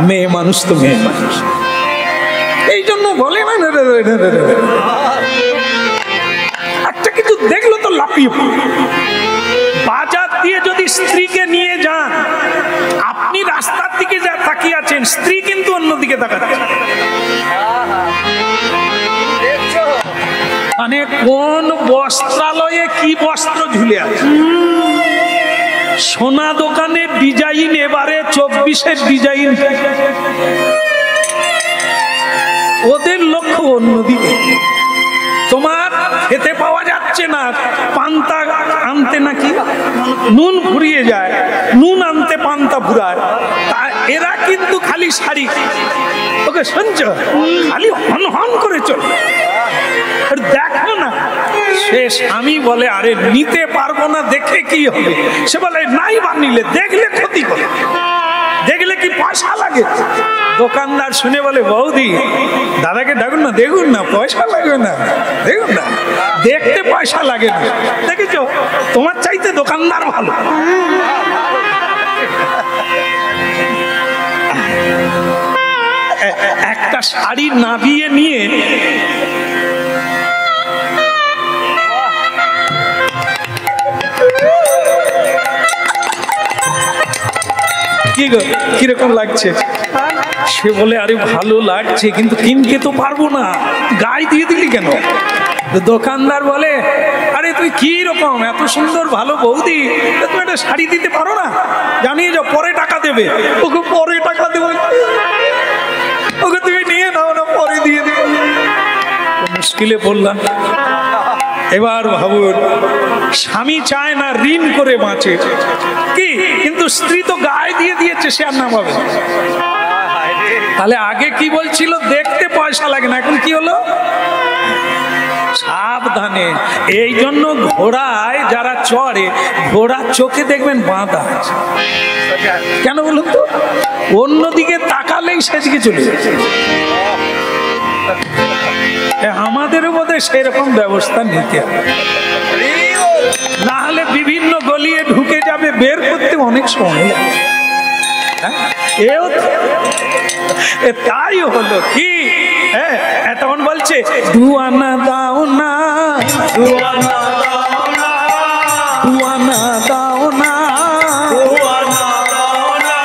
মেয়ে মানুষ তো মেয়ে মানুষ, এই জন্য বলে না একটা কিছু দেখলো তো লাফিয়ে পড়ে। বাজার দিয়ে যদি স্ত্রীকে নিয়ে যান, আপনি রাস্তার দিকে যা তাকিয়ে আছেন, স্ত্রী কিন্তু অন্যদিকে তাকাচ্ছে। মানে কোন বস্ত্রালয়ে কি বস্ত্র ঝুলে আছে? সোনা দোকানের ডিজাইন এবারে 24-এর ডিজাইন, ওদের লক্ষ্য অন্যদিকে। তোমার খেতে পাওয়া যাচ্ছে হচ্ছে না, পান্তা আনতে নাকি নুন ফুরিয়ে যায়, নুন আনতে পান্তা ফুরায়। এরা কিন্তু খালি শাড়ি, ওকে শুনছ, খালি হন হন করে চলে। দেখো না, সে স্বামী বলে আরে নিতে পারবো না, দেখে কি হবে? সে বলে নাই বা নিলে, দেখলে ক্ষতি করে, দেখলে কি পয়সা লাগে? দোকানদার শুনে বলে বৌদি দাদাকে ডাকুন না, দেখুন না পয়সা লাগবে না, দেখুন না, দেখতে পয়সা লাগে না, দেখেছো তোমার চাইতে দোকানদার ভালো। একটা শাড়ি নাবিয়ে নিয়ে কিরকম লাগছে? সে বলে আরে ভালো লাগছে, কিন্তু কিনতে তো পারবো না, গায়ে দিয়ে দিলি কেন? দোকানদার বলে আরে তুই কি রকম এত সুন্দর ভালো বৌদি, তুমি একটা শাড়ি দিতে পারো না? জানিয়ে যাও, পরে টাকা দেবে। ওকে পরে টাকা দেবে, ওকে তুমি নিয়ে নাও না, পরে দিয়ে দেবে। মুশকিলে পড়লাম। এবার ভাবুন, স্বামী চায় না ঋণ করে বাঁচে কি, কিন্তু স্ত্রী তো গায়ে দিয়ে দিয়েছে, সে আর নামাবে। তাহলে আগে কি বলছিল দেখতে পয়সা লাগে না, এখন কি হলো? সাবধানে। এই জন্য ঘোড়ায় যারা চড়ে, ঘোড়ার চোখে দেখবেন বাঁধা আছে। কেন বলুন তো? অন্যদিকে তাকালেই সেদিকে চলে যাচ্ছে। আমাদেরও বোধহয় সেরকম ব্যবস্থা নিতে হবে, না হলে বিভিন্ন গলিয়ে ঢুকে যাবে, বের করতে অনেক সময় লাগে। তাই হলো কি, তখন বলছে দুয়ানা দাও না, দুয়ানা দাও না, দুয়ানা দাও না, দুয়ানা দাও না,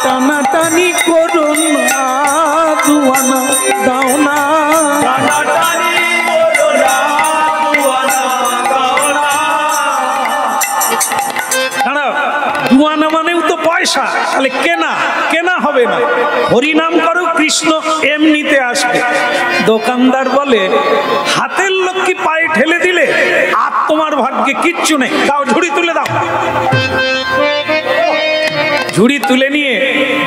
টানাটানি করুন না, দুয়ানা দাও না, টানাটানি করো না, দুয়ানা দাও না। দুয়ানা মানেও তো পয়সা, তাহলে কেনা কেনা হবে না, হরিনাম করো, কৃষ্ণ এমনিতে আসবে। দোকানদার বলে হাতের লক্ষ্মী পায়ে ঠেলে দিলে আর তোমার ভাগ্যে কিচ্ছু নেই, দাও ঝুড়ি তুলে দাও। ঝুড়ি তুলে নিয়ে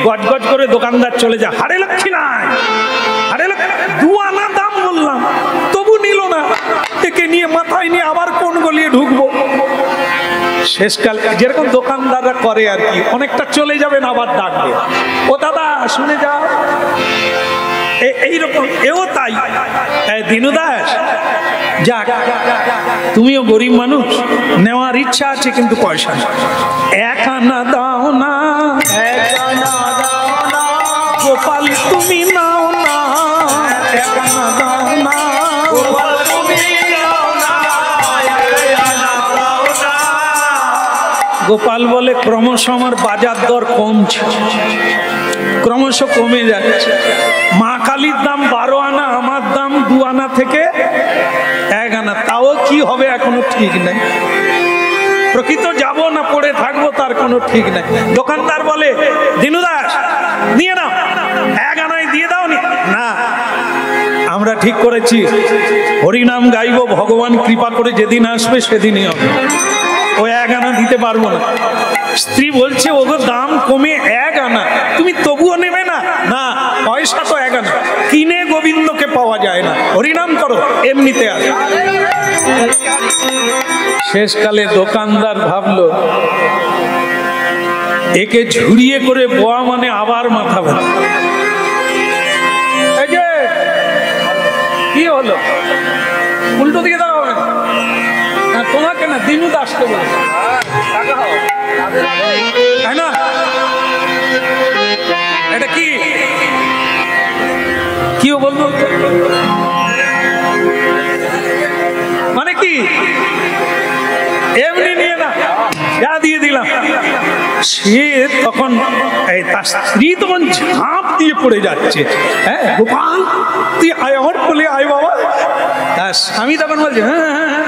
গজগজ করে দোকানদার চলে যায়, হাড়ে লক্ষ্মী নাই, হাড়ে লক্ষ্মী, দুয়ানা দাম বললাম, তবু নিল না। একে নিয়ে মাথায় নিয়ে আবার কোন গলিয়ে ঢুকবো। শেষকাল যেরকম দোকানদাররা করে আর কি, অনেকটা চলে যাবেন আবার ডাকবে, ও দাদা শুনে যাও, এইরকম। এও তাই, দিনু দাস যাক, তুমিও গরিব মানুষ, নেওয়ার ইচ্ছা আছে কিন্তু পয়সা নেই, এক আনা দাও না, এক আনা দাও না, গোপাল তুমি নাও না, এক আনা দাও না, গোপাল তুমি দাও না, এক আনা দাও না। গোপাল বলে ক্রমশ আমার বাজার দর কমছে, ক্রমশ কমে যাচ্ছে। মা কালীর দাম 12 আনা, আমার দাম 2 আনা থেকে 1 আনা, তাও কি হবে এখনো ঠিক নেই। প্রকৃত যাব না পড়ে থাকবো তার কোনো ঠিক নেই। দোকানদার বলে দিনু দাস নিয়ে নাও, 1 আনায় দিয়ে দাও নি। না, আমরা ঠিক করেছি হরিনাম গাইবো, ভগবান কৃপা করে যেদিন আসবে সেদিনই হবে, ও 1 আনা দিতে পারবো না। স্ত্রী বলছে ওগো দাম কমে 1 আনা, তুমি তবুও নেবে না? না, পয়সা তো 1 আনা, কিনে গোবিন্দকে পাওয়া যায় না, হরিনাম করো এমনিতে আসে। শেষকালে দোকানদার ভাবলো একে ঝুড়িয়ে করে বোয়া মানে আবার মাথা ব্যথা। এই যে কি হলো, উল্টো দিকে দাঁড়াবে না, তোমাকে না দিনু দাসকে বলে, তাই না? এটা কি কিও বলবো মানে কি, এমনি নিয়ে না, যা দিয়ে দিলাম। সে তখন তার স্ত্রী তখন ঝাঁপ দিয়ে পড়ে যাচ্ছে, হ্যাঁ গোপাল তুই আয় আমার কোলে আয় বাবা। তার স্বামী তখন বলছে হ্যাঁ হ্যাঁ হ্যাঁ,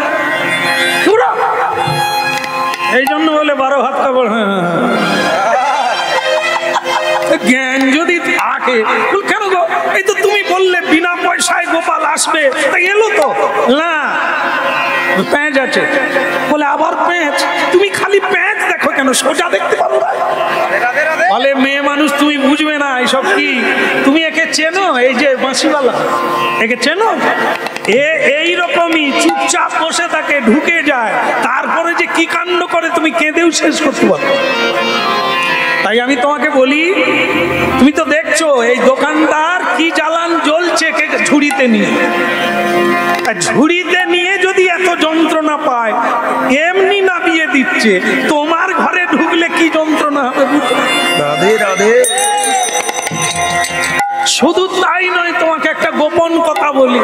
এই জন্য বলে 12 হাত কাপড়। হ্যাঁ জ্ঞান যদি থাকে, কেন গো এই তো তুমি বললে বিনা পয়সায় গোপাল আসবে, তাই এলো তো না, প্যাঁচ আছে। বলে আবার প্যাঁচ? তুমি খালি প্যাঁচ দেখো কেন, সোজা দেখতে পারো না? বলে মেয়ে মানুষ তুমি বুঝবে না এসব কি, তুমি একে চেনো? এই যে বাঁশিওয়ালা, একে চেনো? এইরকমই চুপচাপ বসে থাকে, ঢুকে যায়, তারপরে যে কি কাণ্ড করে তুমি কেঁদেও শেষ করতে পারো। তাই আমি তোমাকে বলি, তুমি তো দেখছো এই দোকানদার কি জ্বালান জ্বলছে ঝুড়িতে নিয়ে। ঝুড়িতে নিয়ে যদি এত যন্ত্রণা পায়, এমনি নামিয়ে দিচ্ছে, তোমার ঘরে ঢুকলে কি যন্ত্রণা হবে? রাধে রাধে। শুধু তাই নয়, তোমাকে একটা গোপন কথা বলি,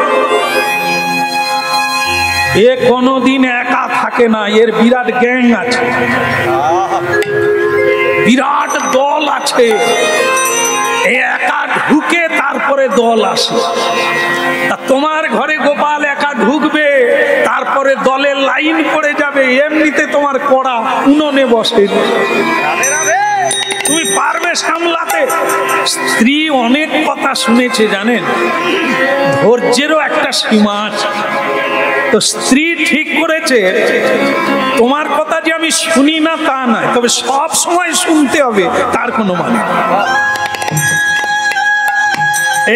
এ কোনোদিন একা থাকে না, এর বিরাট গ্যাং আছে, বিরাট দল আছে। একা ঢুকে তারপরে দল আসে। তা তোমার ঘরে গোপাল একা ঢুকবে, তারপরে দলের লাইন পড়ে যাবে, এমনিতে তোমার কড়া উনুনে বসে, তুমি পারবে সামলাতে? স্ত্রী অনেক কথা শুনেছে জানেন, ধৈর্যেরও একটা সীমা আছে। তো স্ত্রী ঠিক করেছে, তোমার কথা যে আমি শুনি না তা নয়, তবে সব সময় শুনতে হবে তার কোনো মানে।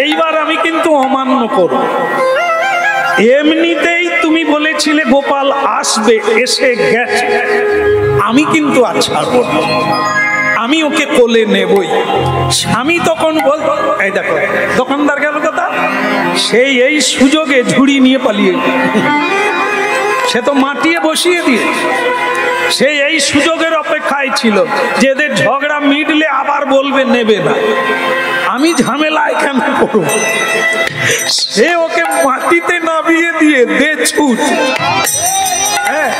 এইবার আমি কিন্তু অমান্য করব। এমনিতেই তুমি বলেছিলে গোপাল আসবে, এসে গেছে, আমি কিন্তু আর ছাড়বো না, আমি ওকে কোলে নেবই। স্বামী তখন বল, এই দেখো দোকানদার গেল কথা, সেই এই সুযোগে ঝুড়ি নিয়ে পালিয়ে, সে তো মাটিয়ে বসিয়ে দিয়ে, সেই এই সুযোগের অপেক্ষায় ছিল যে এদের ঝগড়া মিটলে আবার বলবে নেবে না, আমি ঝামেলায় কেন করব। সে ওকে মাটিতে নামিয়ে দিয়ে দে ছুট। হ্যাঁ,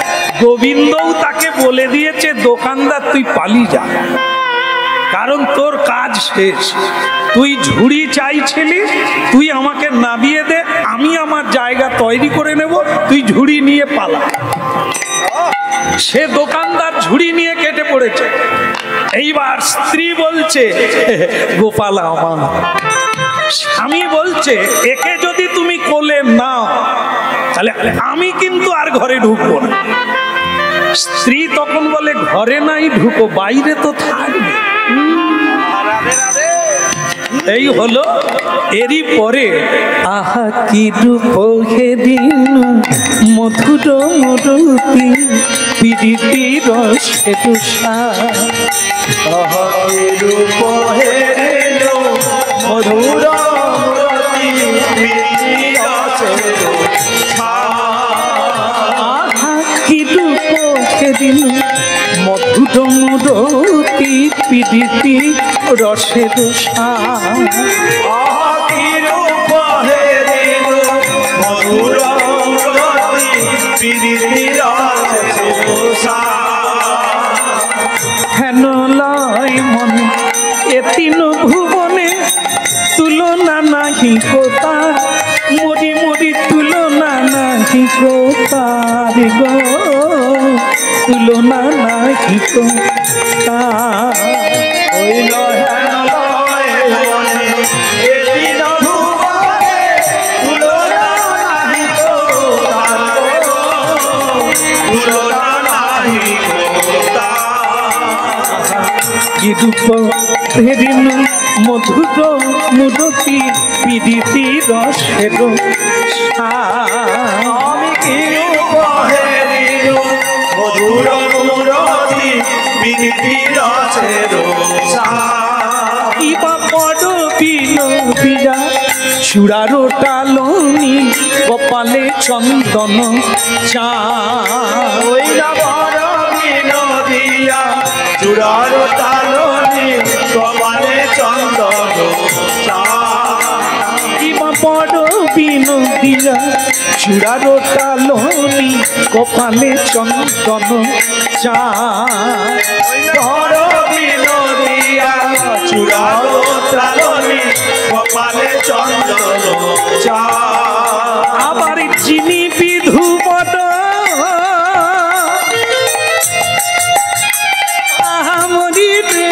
গোবিন্দও তাকে বলে দিয়েছে, দোকানদার তুই পালিয়ে যা, কারণ তোর কাজ শেষ। তুই ঝুড়ি চাইছিলি, তুই আমাকে নামিয়ে দে, আমি আমার জায়গা তৈরি করে নেব, তুই ঝুড়ি নিয়ে পালা। সে দোকানদার ঝুড়ি নিয়ে কেটে পড়েছে। এইবার স্ত্রী বলছে গোপাল আমার। স্বামী বলছে একে যদি তুমি কোলে নাও তাহলে আমি কিন্তু আর ঘরে ঢুকবো না। স্ত্রী তখন বলে ঘরে নাই ঢুকো, বাইরে তো থাকবে। এই হলো। এরই পরে আহা কি রূপ দিন মধুর মরুতি পিরিতি রসে তুষা, আহা কি রূপ হেরিল মধুর মরুতি পিরিতি রসে তুষা, আহা কি রূপ দিন মধুর মরুতি পিরিতি রসে তুষা, আহা কি রূপ হেরিল মধুর মরুতি পিরিতি রসে তুষা, হেন লয় মনে এ তিন ভুবনে তুলনা নাহি কোথা, মরি মরি তুলনা নাহি কোথার গো, তুলনা নাহি কোথা। হইল হেন লয় মনে এ তিন ভুবনে তুলনা নাহি কোথার গো, তুলনা নাহি কোথার। কি রূপ ধেরিনু মধুর মুরতি পিরিতি রসের আমি কি রূপ হেরিল মধুর মরুতি পিরিতি রসে তুষা, ইবা বড় বিনোদিয়া চূড়ারো টালনি কপালে চন্দন চা, ওইলা বড় বিনোদিয়া চূড়ার তালনি কপালে চন্দন চা, ইবা বড় বিনোদিয়া চূড়ারো টালনি কপালে চন্দন চা, বড় বিনোদিয়া চূড়ার তালনি কপালে চন্দন চা, আবার চিনি বিধু বড় আহামরি রে,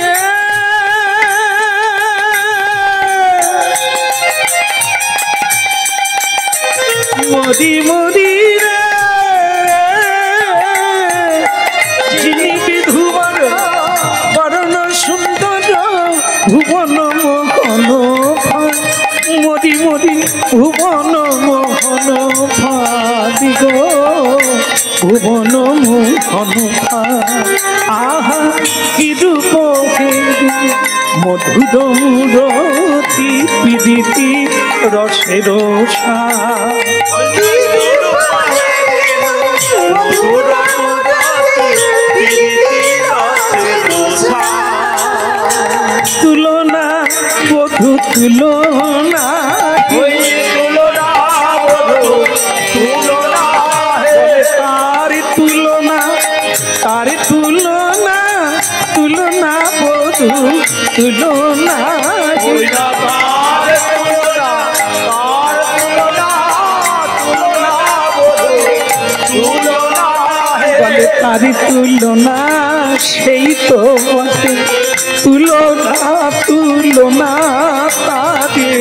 মরি মরি রে ভুবন মোহন ভাদি গো, ভুবন মোহন আহা কি রূপ মধুর মুরতি বিদিতি রসের তুলনা বধু তুলনা তার তুলনা তুলনা বধু তুলনা বলে তারি তুলনা সেই তো বটে, তুলনা তুলনা তারে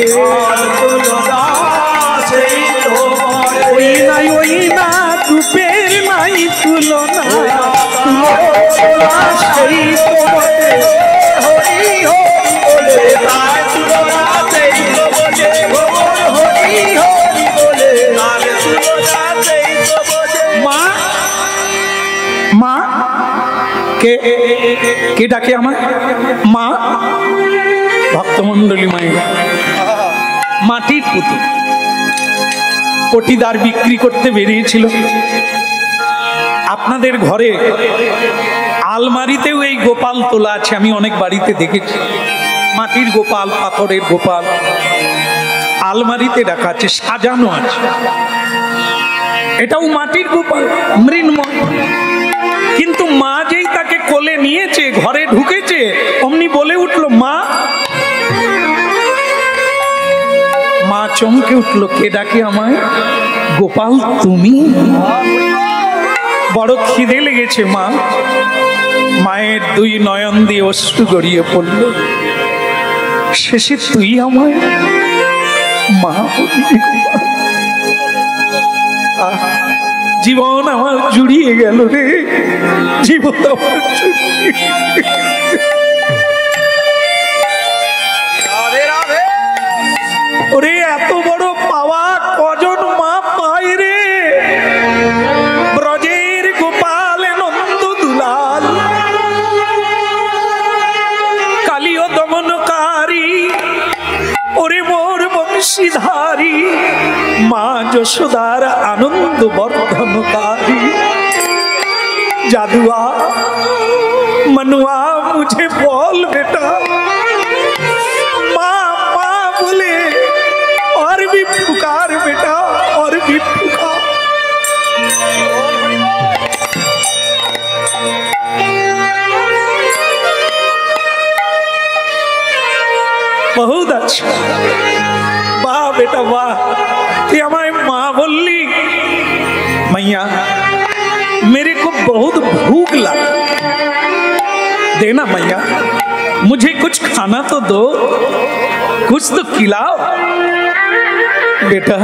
ওই নাই ওই না রূপের নাই তুলনা, তুলনা সেই তো বটে। মা মা কে কে ডাকে আমার মা? ভক্তমন্ডলী মায়ের মাটির পুতুল পটিদার বিক্রি করতে বেরিয়েছিল। আপনাদের ঘরে আলমারিতেও এই গোপাল তোলা আছে, আমি অনেক বাড়িতে দেখেছি। মাটির গোপাল, পাথরের গোপাল আলমারিতে রাখা আছে, সাজানো আছে। এটাও মাটির গোপাল, মৃন্ময়। কিন্তু মা যেই তাকে কোলে নিয়েছে, ঘরে ঢুকেছে, অমনি বলে উঠলো মা। মা চমকে উঠলো, কে ডাকে আমায়? গোপাল তুমি? বড় খিদে লেগেছে মা। মায়ের দুই নয়ন দিয়ে অশ্রু গড়িয়ে পড়ল। শেষে তুই আমায় মা বললি। জীবন আমার জুড়িয়ে গেল রে, জীবন আমার ওরে এত বড় পাওয়া কজন মা পায় রে? ব্রজের গোপাল নন্দ দুলাল, কালীয় দমনকারী, ওরে মোর বংশীধারী, মা যশোদার আনন্দ বর্ধনকারী। जादुआ मनुआ मुझे बोल बेटा, माँ माँ बोले और भी पुकार बेटा, और भी पुकार। बहुत अच्छा, वाह बेटा वाह, कि हमारी माँ बोली मैया मेरे को बहुत भूख लगा, देना मैया, मुझे कुछ खाना तो दो, कुछ तो खिलाओ। बेटा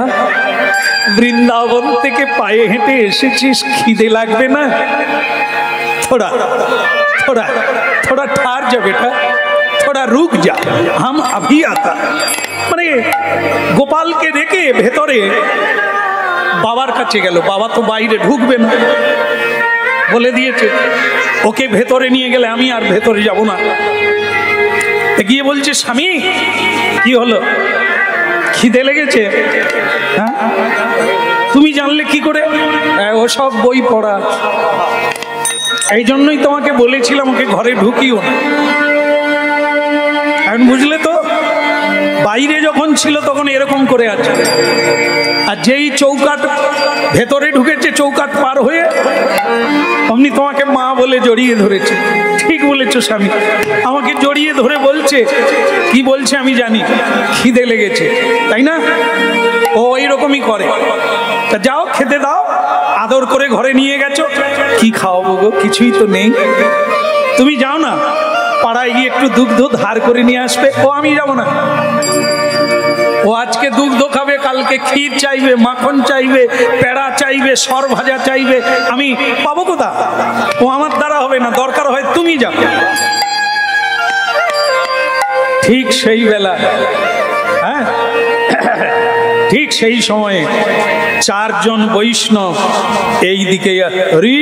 वृंदावन থেকে পায়ে হেঁটে এসেছিস, খিদে লাগবে না? थोड़ा थोड़ा थोड़ा ठहर जा बेटा, थोड़ा रुक जा, हम अभी आता। মানে গোপালকে রেখে ভেতরে বাবার কাছে গেল। বাবা তো বাইরে ঢুকবে না, বলে দিয়েছে ওকে ভেতরে নিয়ে গেলে আমি আর ভেতরে যাব না। গিয়ে বলছে স্বামী কি হলো, খিদে লেগেছে? হ্যাঁ, তুমি জানলে কি করে? ও সব বই পড়া, এই জন্যই তোমাকে বলেছিলাম ওকে ঘরে ঢুকিও না। এখন বুঝলে তো, বাইরে যখন ছিল তখন এরকম করে আছে, আর যেই চৌকাট ভেতরে ঢুকেছে, চৌকাট পার হয়ে অমনি তোমাকে মা বলে জড়িয়ে ধরেছে। ঠিক বলেছো স্বামী, আমাকে জড়িয়ে ধরে বলছে, কি বলছে আমি জানি, খিদে লেগেছে, তাই না? ও এইরকমই করে। তা যাও খেতে দাও, আদর করে ঘরে নিয়ে গেছো, কি খাওয়াবো গো, কিছুই তো নেই। তুমি যাও না, পাড়ায় গিয়ে একটু দুগ্ধ ধার করে নিয়ে আসবে। ও আমি যাব না, ও আজকে দুগ্ধ খাবে, কালকে ক্ষীর চাইবে, মাখন চাইবে, পেড়া চাইবে, সর ভাজা চাইবে, আমি পাবো কোথা? ও আমার দ্বারা হবে না, দরকার হয় তুমি যাও। ঠিক সেই বেলা হ্যাঁ ঠিক সেই সময়ে চারজন বৈষ্ণব এই দিকে হরি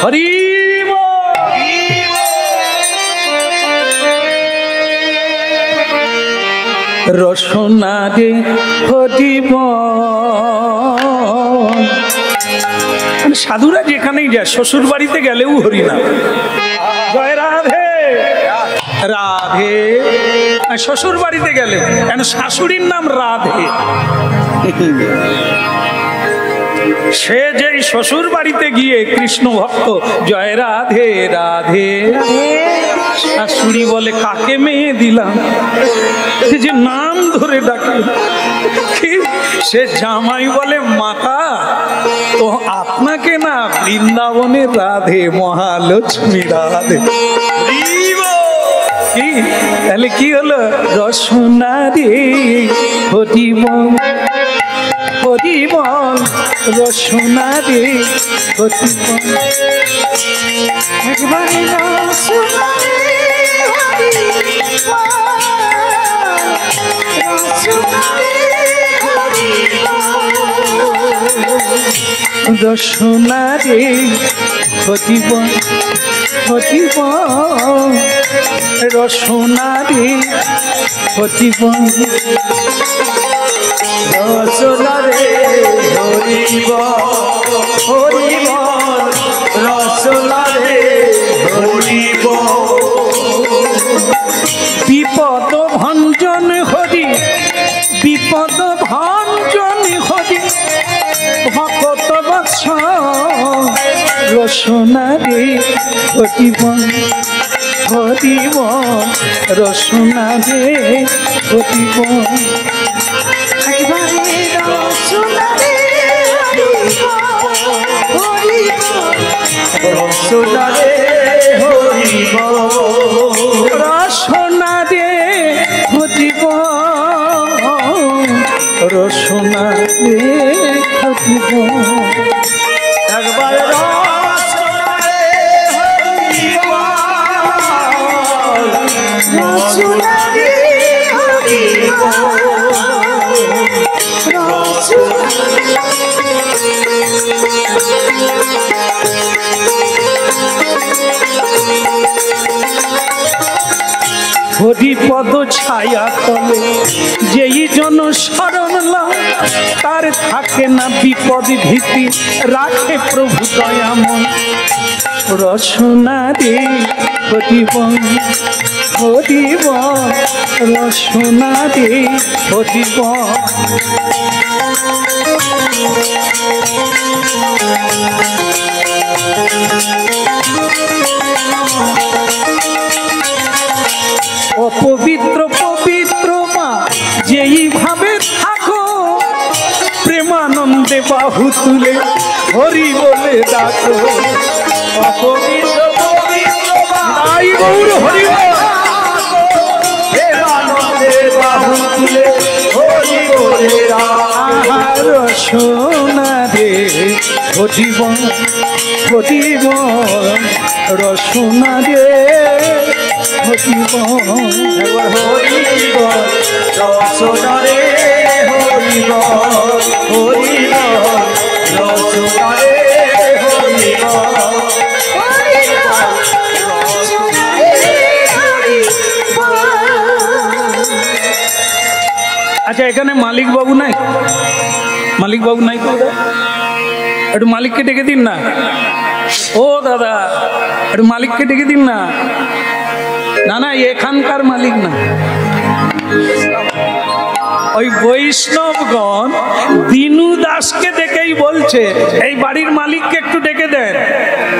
হরি রসনা রে হরিব। সাধুরা যেখানেই যায় শ্বশুর বাড়িতে গেলেও হরি না, জয় রাধে রাধে। শ্বশুর বাড়িতে গেলে কেন শাশুড়ির নাম রাধে, সে যেই শ্বশুর বাড়িতে গিয়ে কৃষ্ণ ভক্ত জয় রাধে রাধে, শাশুড়ি বলে কাকে মেয়ে দিলাম, যে নাম ধরে ডাকে। সে জামাই বলে মাতা তো আপনাকে না, বৃন্দাবনের রাধে মহালক্ষ্মী রাধে। কি তাহলে কি হলো? রসনা রে হরিব হরিব, রসনা রে হরিব। একবারে রসনা রে হরিব, রসনা রে হরিব, রসনা রে হরিব হরিব, রসনা রে হরিব। রসনা রে হরিব হরিব, রসনা রে হরিব। বিপদ ভঞ্জন হরি, বিপদ ভঞ্জন হরি, ভকত বৎস রসনা রে হরিব হরিব, রসনা রে হরিব। একবারে রসনা রে হরিব হরিব, রসনা রে হরিব, রসনা রে হরিব, রসনা রে হরিব। একবার রসনা রে হরিব, রসনা রে হরিব, হরিপদ ছায়া তলে যেই জন শরণ লয়, তার থাকে না বিপদ ভীতি, রাখে প্রভু দয়াময়। রসনা রে হরিব হরিব, রসনা রে হরিব। অপবিত্র পবিত্র মা যেই ভাবে থাকো, প্রেমানন্দে বাহু তুলে হরি বলে ডাকো। অপবিত্র পবিত্র তাই গৌর হরি বল। প্রেমানন্দে বাহু তুলে হরি বলে ডাকো। রসনা রে হরিব হরিব, রসনা রে হরিব। একবার হরিব, রসনা রে হরিব হরিব, রসনা রে হরিব। রসনা রে হরিব। আচ্ছা, এখানে মালিক বাবু নাই? মালিক বাবু নাই তো? একটু মালিককে ডেকে দিন না। ও দাদা, একটু মালিককে ডেকে দিন না। না না, এখানকার মালিক না, ওই বৈষ্ণবগণ দিনু দাসকে ডেকেই বলছে এই বাড়ির মালিককে একটু ডেকে দেন।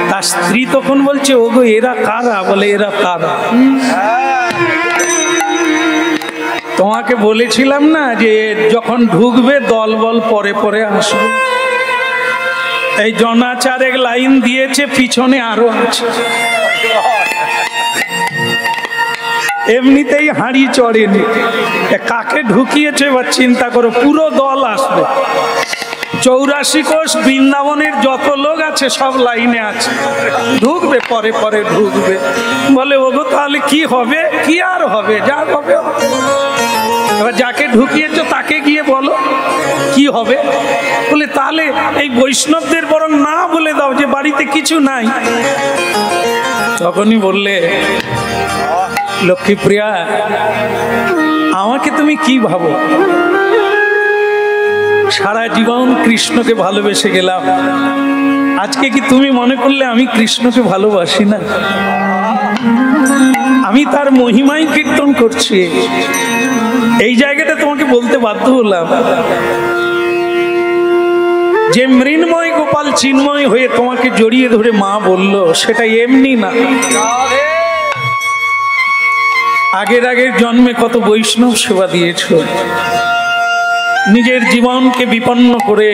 তার স্ত্রী তখন বলছে ও গো এরা কারা? বলে এরা কারা? তোমাকে বলেছিলাম না যে যখন ঢুকবে দলবল পরে পরে আসবে। এই জনাচারেক লাইন দিয়েছে, পিছনে আরো আছে। এমনিতেই হাঁড়ি চড়েনি, কাকে ঢুকিয়েছে এবার চিন্তা করো, পুরো দল আসবে। 84 কোষ বৃন্দাবনের যত লোক আছে সব লাইনে আছে, ঢুকবে পরে পরে ঢুকবে। বলে ওগো তাহলে কি হবে? কি আর হবে, যা হবে। এবার যাকে ঢুকিয়েছো তাকে গিয়ে বলো কি হবে। বলে তাহলে এই বৈষ্ণবদের বরং না বলে দাও যে বাড়িতে কিছু নাই। তখনই বললে, লক্ষ্মীপ্রিয়া, আমাকে তুমি কি ভাবো? সারা জীবন কৃষ্ণকে ভালোবেসে গেলাম, আজকে কি তুমি মনে করলে আমি কৃষ্ণকে ভালোবাসি না? আমি তার মহিমাই কীর্তন করছি। এই জায়গাটা তোমাকে বলতে বাধ্য হলাম যে মৃন্ময় গোপাল চিন্ময় হয়ে তোমাকে জড়িয়ে ধরে মা বলল, সেটা এমনি না। আগের আগের জন্মে কত বৈষ্ণব সেবা দিয়েছ, নিজের জীবনকে বিপন্ন করে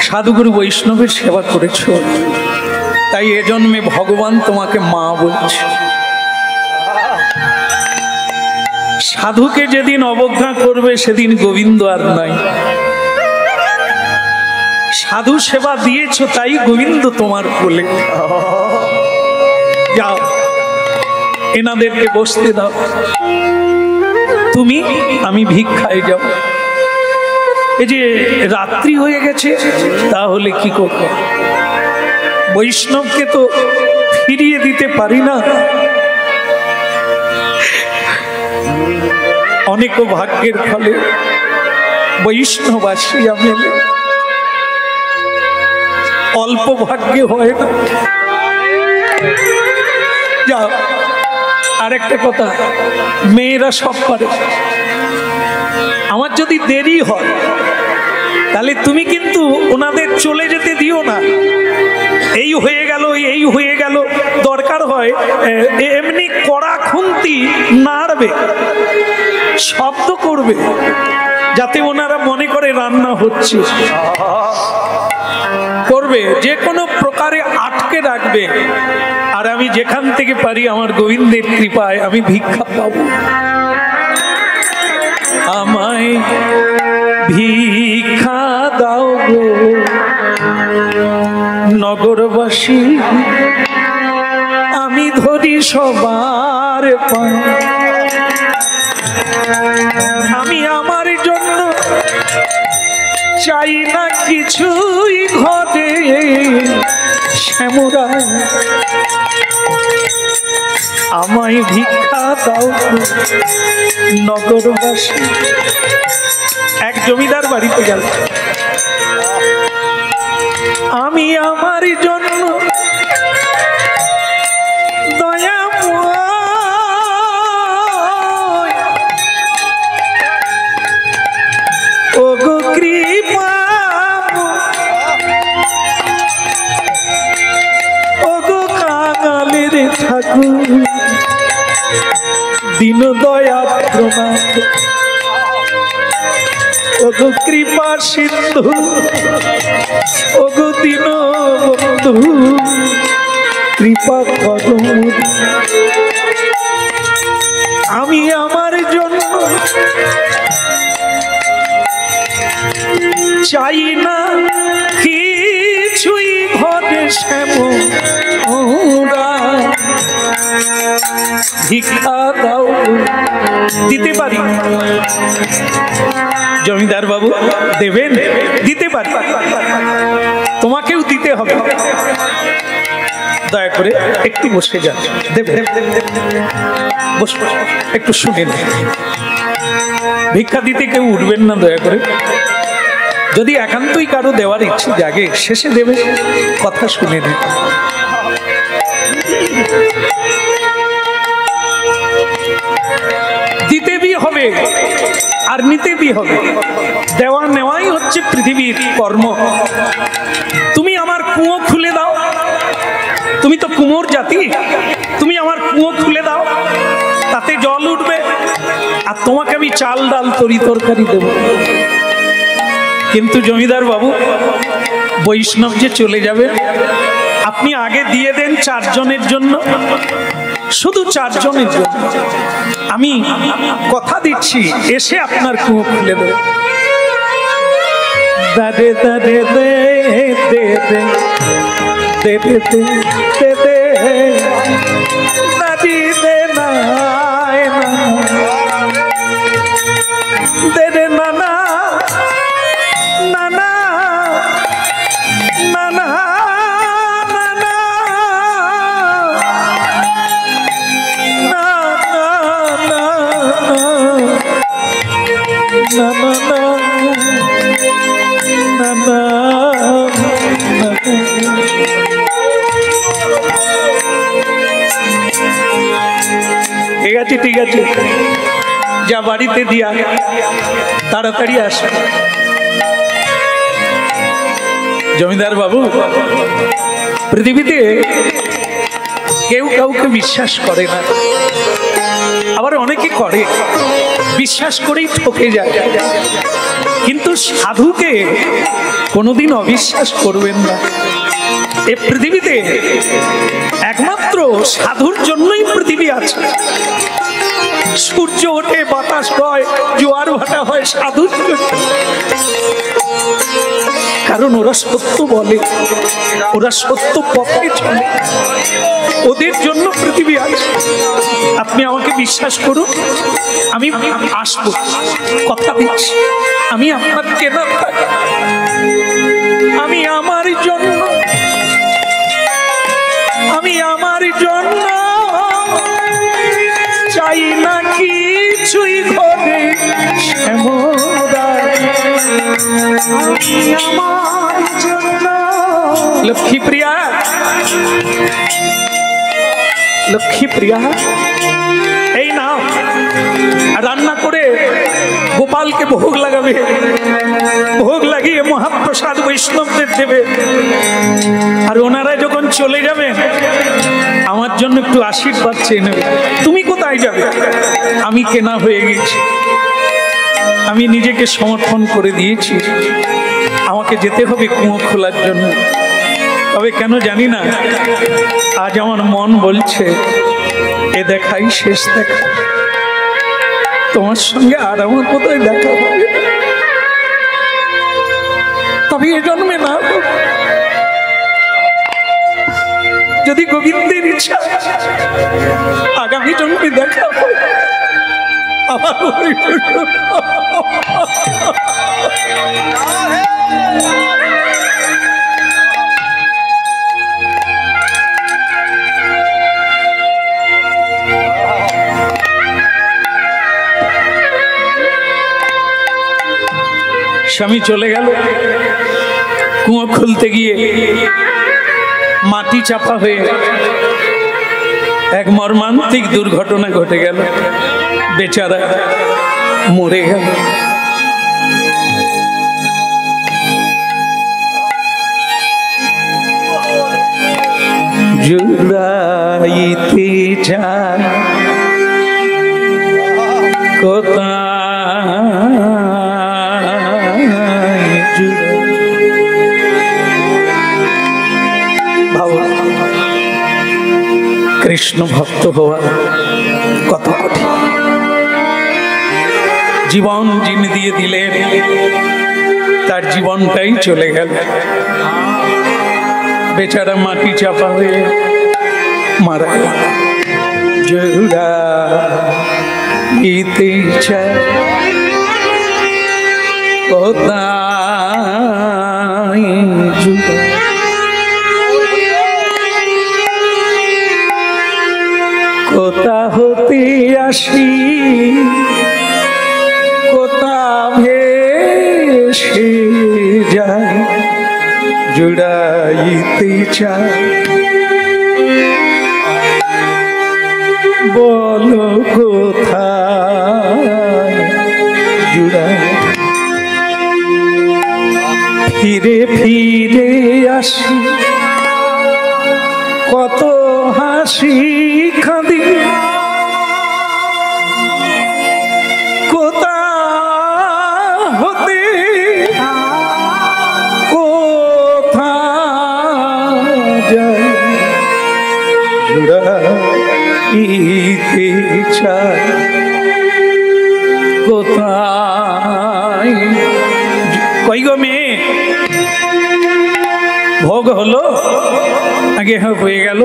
সাধুগুরু বৈষ্ণবের সেবা করেছ, তাই এ জন্মে ভগবান তোমাকে মা বলছে। সাধুকে যেদিন অবজ্ঞা করবে সেদিন গোবিন্দ আর নাই। সাধু সেবা দিয়েছ তাই গোবিন্দ তোমার কোলে। যাও, এনাদেরকে বসতে দাও, তুমি আমি ভিক্ষায় যাও। এই যে রাত্রি হয়ে গেছে, তাহলে কি করবো? বৈষ্ণবকে তো ফিরিয়ে দিতে পারি না। অনেক ভাগ্যের ফলে বৈষ্ণব আসিয়া মেলে, অল্প ভাগ্যে হয় না। যাও, আরেকটা কথা, মেয়েরা সব পারে। আমার যদি দেরি হয় তাহলে তুমি কিন্তু ওনাদের চলে যেতে দিও না। এই হয়ে গেল, এই হয়ে গেল, দরকার হয় এমনি কড়া খুন্তি নাড়বে, শব্দ করবে, যাতে ওনারা মনে করে রান্না হচ্ছে। করবে, যে কোনো প্রকারে আটকে রাখবে। আর আমি যেখান থেকে পারি আমার গোবিন্দের কৃপায় আমি ভিক্ষা পাবো। আমায় ভিক্ষা দাও গো নগরবাসী, আমি ধরি সবার পায়। আমি আমার জন্য চাই না কিছুই ঘটে, শ্যামরা আমায় ভিক্ষা দাও নগরবাসী। এক জমিদার বাড়িতে গেল, আমি আমার জন্য দয়াময় ওগো কৃপা, ওগো কাঙালের ঠাকুর, দীন দয়াদ্রনাথ, ওগো কৃপা সিন্ধু, ওগো দীন বন্ধু, কৃপা করো। আমি আমার জন্য চাই না কিছুই ঘটে, শ্যামরা ভিক্ষা দাও। দিতে পারি জমিদার বাবু, দেবেন? দিতে পারি, তোমাকেও দিতে হবে। দয়া করে একটু বসে যান, দেবেন? বস, একটু শুনে নেন। ভিক্ষা দিতে কেউ উঠবেন না দয়া করে। যদি একান্তই কারো দেওয়ার ইচ্ছে জাগে, শেষে দেবে, কথা শুনে নেন। দিতে বি হবে আর নিতে বি হবে। দেওয়া নেওয়াই হচ্ছে পৃথিবীর কর্ম। তুমি আমার কুয়ো খুলে দাও, তুমি তো কুমোর জাতি, তুমি আমার কুয়ো খুলে দাও, তাতে জল উঠবে, আর তোমাকে আমি চাল ডাল তরি তরকারি দেব। কিন্তু জমিদার বাবু, বৈষ্ণব যে চলে যাবে, আপনি আগে দিয়ে দেন 4 জনের জন্য, শুধু 4 জনের জন্য। আমি কথা দিচ্ছি, এসে আপনার কুয়ো খুলে দেব। দারে দারে দে দে দে দে দে দে দে দে দাদি দে না দে দে না না না না না না ঠিক আছে ঠিক আছে, যা বাড়িতে দিয়া তাড়াতাড়ি আসে। জমিদার বাবু, পৃথিবীতে কেউ কাউকে বিশ্বাস করে না, আবার অনেকে করে, বিশ্বাস করেই ঠকে যায়। কিন্তু সাধুকে কোনোদিন অবিশ্বাস করবেন না। এই পৃথিবীতে একমাত্র সাধুর জন্যই পৃথিবী আছে। সূর্য ওঠে, বাতাস হয়, জোয়ার ভাটা হয় সাধুর জন্য। কারণ ওরা সত্য বলে, ওরা সত্য পথে চলে, ওদের জন্য পৃথিবী আছে। আপনি আমাকে বিশ্বাস করুন, আমি আসবো, কথা দিচ্ছি। আমি আপনার কেনা থাকি, আমি আমার জন্য, আমি আমার জন্য চাই না কিছুই ঘরে শ্যামদার। আমার জন্য লক্ষ্মী প্রিয়া, লক্ষ্মী প্রিয়া, এই নাও রান্না করে গোপালকে ভোগ লাগাবে, ভোগ লাগিয়ে মহাপ্রসাদ বৈষ্ণবদের দেবে। আর ওনারা যখন চলে যাবেন আমার জন্য একটু আশীর্বাদ চেয়ে নেবে। তুমি কোথায় যাবে? আমি কেনা হয়ে গেছি, আমি নিজেকে সমর্পণ করে দিয়েছি, আমাকে যেতে হবে কুয়ো খোলার জন্য। তবে কেন জানি না, আজ আমার মন বলছে এ দেখাই শেষ দেখা, তোমার সঙ্গে আর আমার কোথায় দেখা হবে। তবে এ জন্মে না, যদি গোবিন্দের ইচ্ছা আগামী জন্মে দেখা হবে। আমার স্বামী চলে গেল, কুয়ো খুলতে গিয়ে মাটি চাপা হয়ে এক মর্মান্তিক দুর্ঘটনা ঘটে গেল, বেচারা মরে গেল। জুড়াইতে যায় কোথায় কৃষ্ণ ভক্ত হওয়া কত কঠিন। জীবন যিনি দিয়ে দিলেন তার জীবনটাই চলে গেল, বেচারা মাটি চাপা হয়ে মারা গেল। জুড়াইতে চায় কোথায় কোথা হতে আসি কোথা ভেসে যায়, জুড়াইতে চায় বলো কোথায় জুড়াই। ফিরে ফিরে আসি কত হাসি কাঁদি, কোথা হতে কোথা যায়, জুড়াইতে চায় কোথায় কই গো মেয়ে, ভোগ হলো? আগে হয়ে গেল।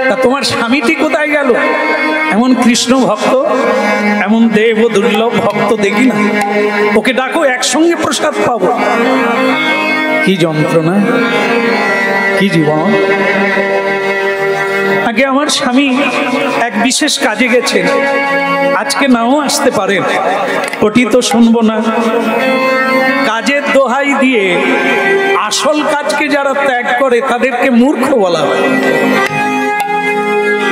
তা তোমার স্বামীটি কোথায় গেল? এমন কৃষ্ণ ভক্ত, এমন দেব দুর্লভ ভক্ত দেখি না, ওকে ডাকো, একসঙ্গে প্রসাদ পাবো। কি যন্ত্রণা, কি জীবন। আগে আমার স্বামী এক বিশেষ কাজে গেছেন, আজকে নাও আসতে পারেন, ওটি তো শুনবো না। কাজের দোহাই দিয়ে আসল কাজকে যারা ত্যাগ করে তাদেরকে মূর্খ বলা হয়।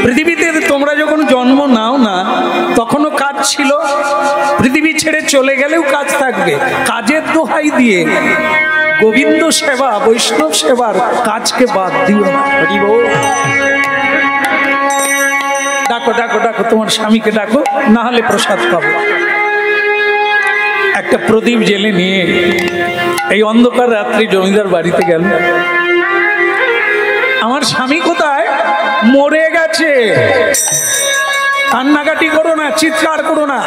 পৃথিবীতে তোমরা যখন জন্ম নাও না তখনও কাজ ছিল, পৃথিবী ছেড়ে চলে গেলেও কাজ থাকবে। কাজের দোহাই দিয়ে গোবিন্দ সেবা, বৈষ্ণব সেবার কাজকে বাদ দিও না। ডাকো ডাকো ডাকো, তোমার স্বামীকে ডাকো, না হলে প্রসাদ পাবো। একটা প্রদীপ জেলে নিয়ে এই অন্ধকার রাত্রি জমিদার বাড়িতে গেল। আমার স্বামী কোথায়? মরে গেছে। কান্নাকাটি করো না, চিৎকার করো না,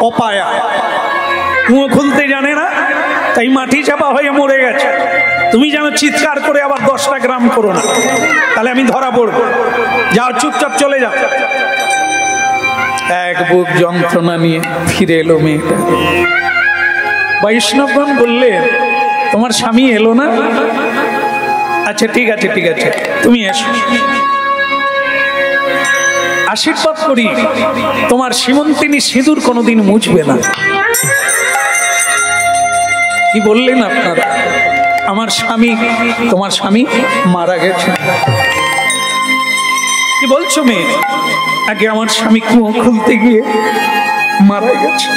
অপায়া। কুয়ো খুলতে জানে না, তাই মাটি চাপা হয়ে মরে গেছে। তুমি যেন চিৎকার করে আবার 10টা গ্রাম করো না, তাহলে আমি ধরা পড়বো। যাও, চুপচাপ চলে যাও। এক বুক যন্ত্রণা নিয়ে ফিরে এলো মেয়েটা। বৈষ্ণবগণ বললেন, তোমার স্বামী এলো না? আচ্ছা ঠিক আছে ঠিক আছে, তুমি এসো, আশীর্বাদ করি তোমার সীমন্তিনী সিঁদুর কোনোদিন মুছবে না। কি বললেন আপনারা? আমার স্বামী, তোমার স্বামী মারা গেছে। কি বলছো মেয়ে? আগে আমার স্বামী কুয়ো খুলতে গিয়ে মারা গেছে।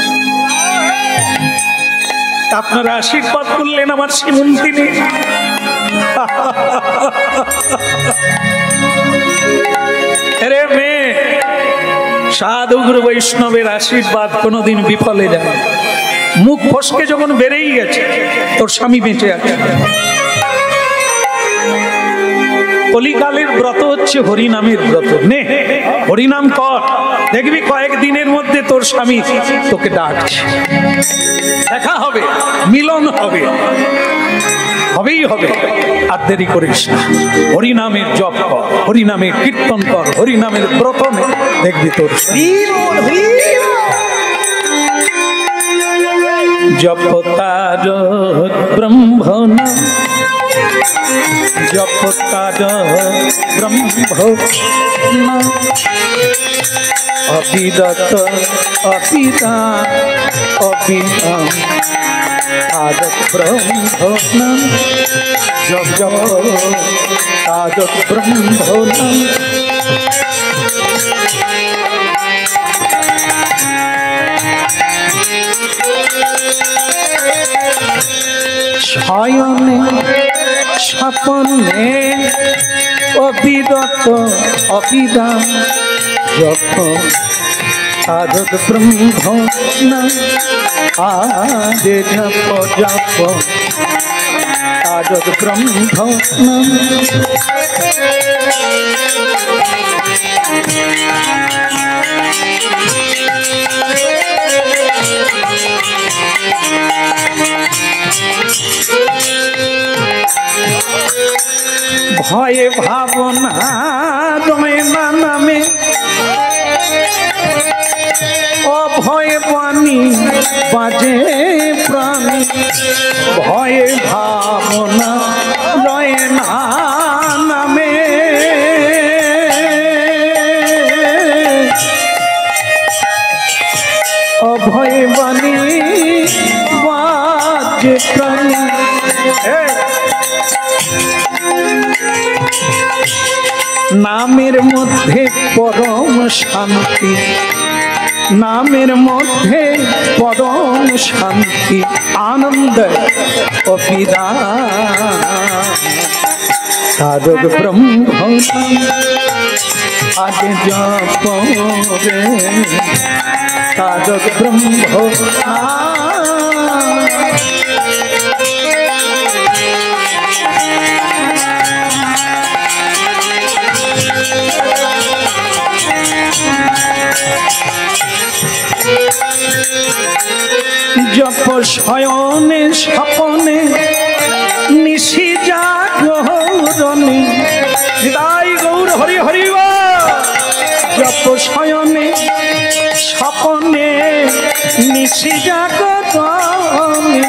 আপনারা আশীর্বাদ করলেন আমার সীমন্তিনী। আরে মেয়ে, সাধু গুরু বৈষ্ণবের আশীর্বাদ কোনোদিন বিফলে যায়। মুখ ফসকে যখন বেড়েই গেছে, তোর স্বামী বেঁচে আছে। কলিকালের ব্রত হচ্ছে হরিনামের ব্রত। নে, হরিনাম কর, দেখবি কয়েকদিনের মধ্যে তোর স্বামী তোকে ডাকছে, দেখা হবে, মিলন হবে, হবেই হবে। আর দেরি করিস না, হরিনামের জপ কর, হরিনামের কীর্তন কর, হরিনামের ব্রত নে, দেখবি তোর জপ তার ব্রহ্ম জপ তার ব্রহ্ম অবিরত অপিতা অবিরাম তারক ব্রহ্ম জপ জপ তারক ব্রহ্ম। শয়নে স্বপনে অবিরত অবিরাম জপ তারক ব্রহ্ম। আদে জপ জপ তারক ব্রহ্ম। ভয়ে ভাবনা রমে না নামে, অভয়ে বাণী বাজে প্রাণী। ভয়ে ভাবনা রয়ে না নামে, অভয়ে বাণী বাজে প্রাণী। নামের মধ্যে পরম শান্তি, নামের মধ্যে পরম শান্তি, আনন্দ অবিরাম তারক ব্রহ্ম। আগে জপ রে তারক ব্রহ্ম। জপ শয়নে স্বপনে নিশি জাগরণে হৃদয় গৌর হরি হরি জপ শয়নে স্বপনে নিশি জাগরণে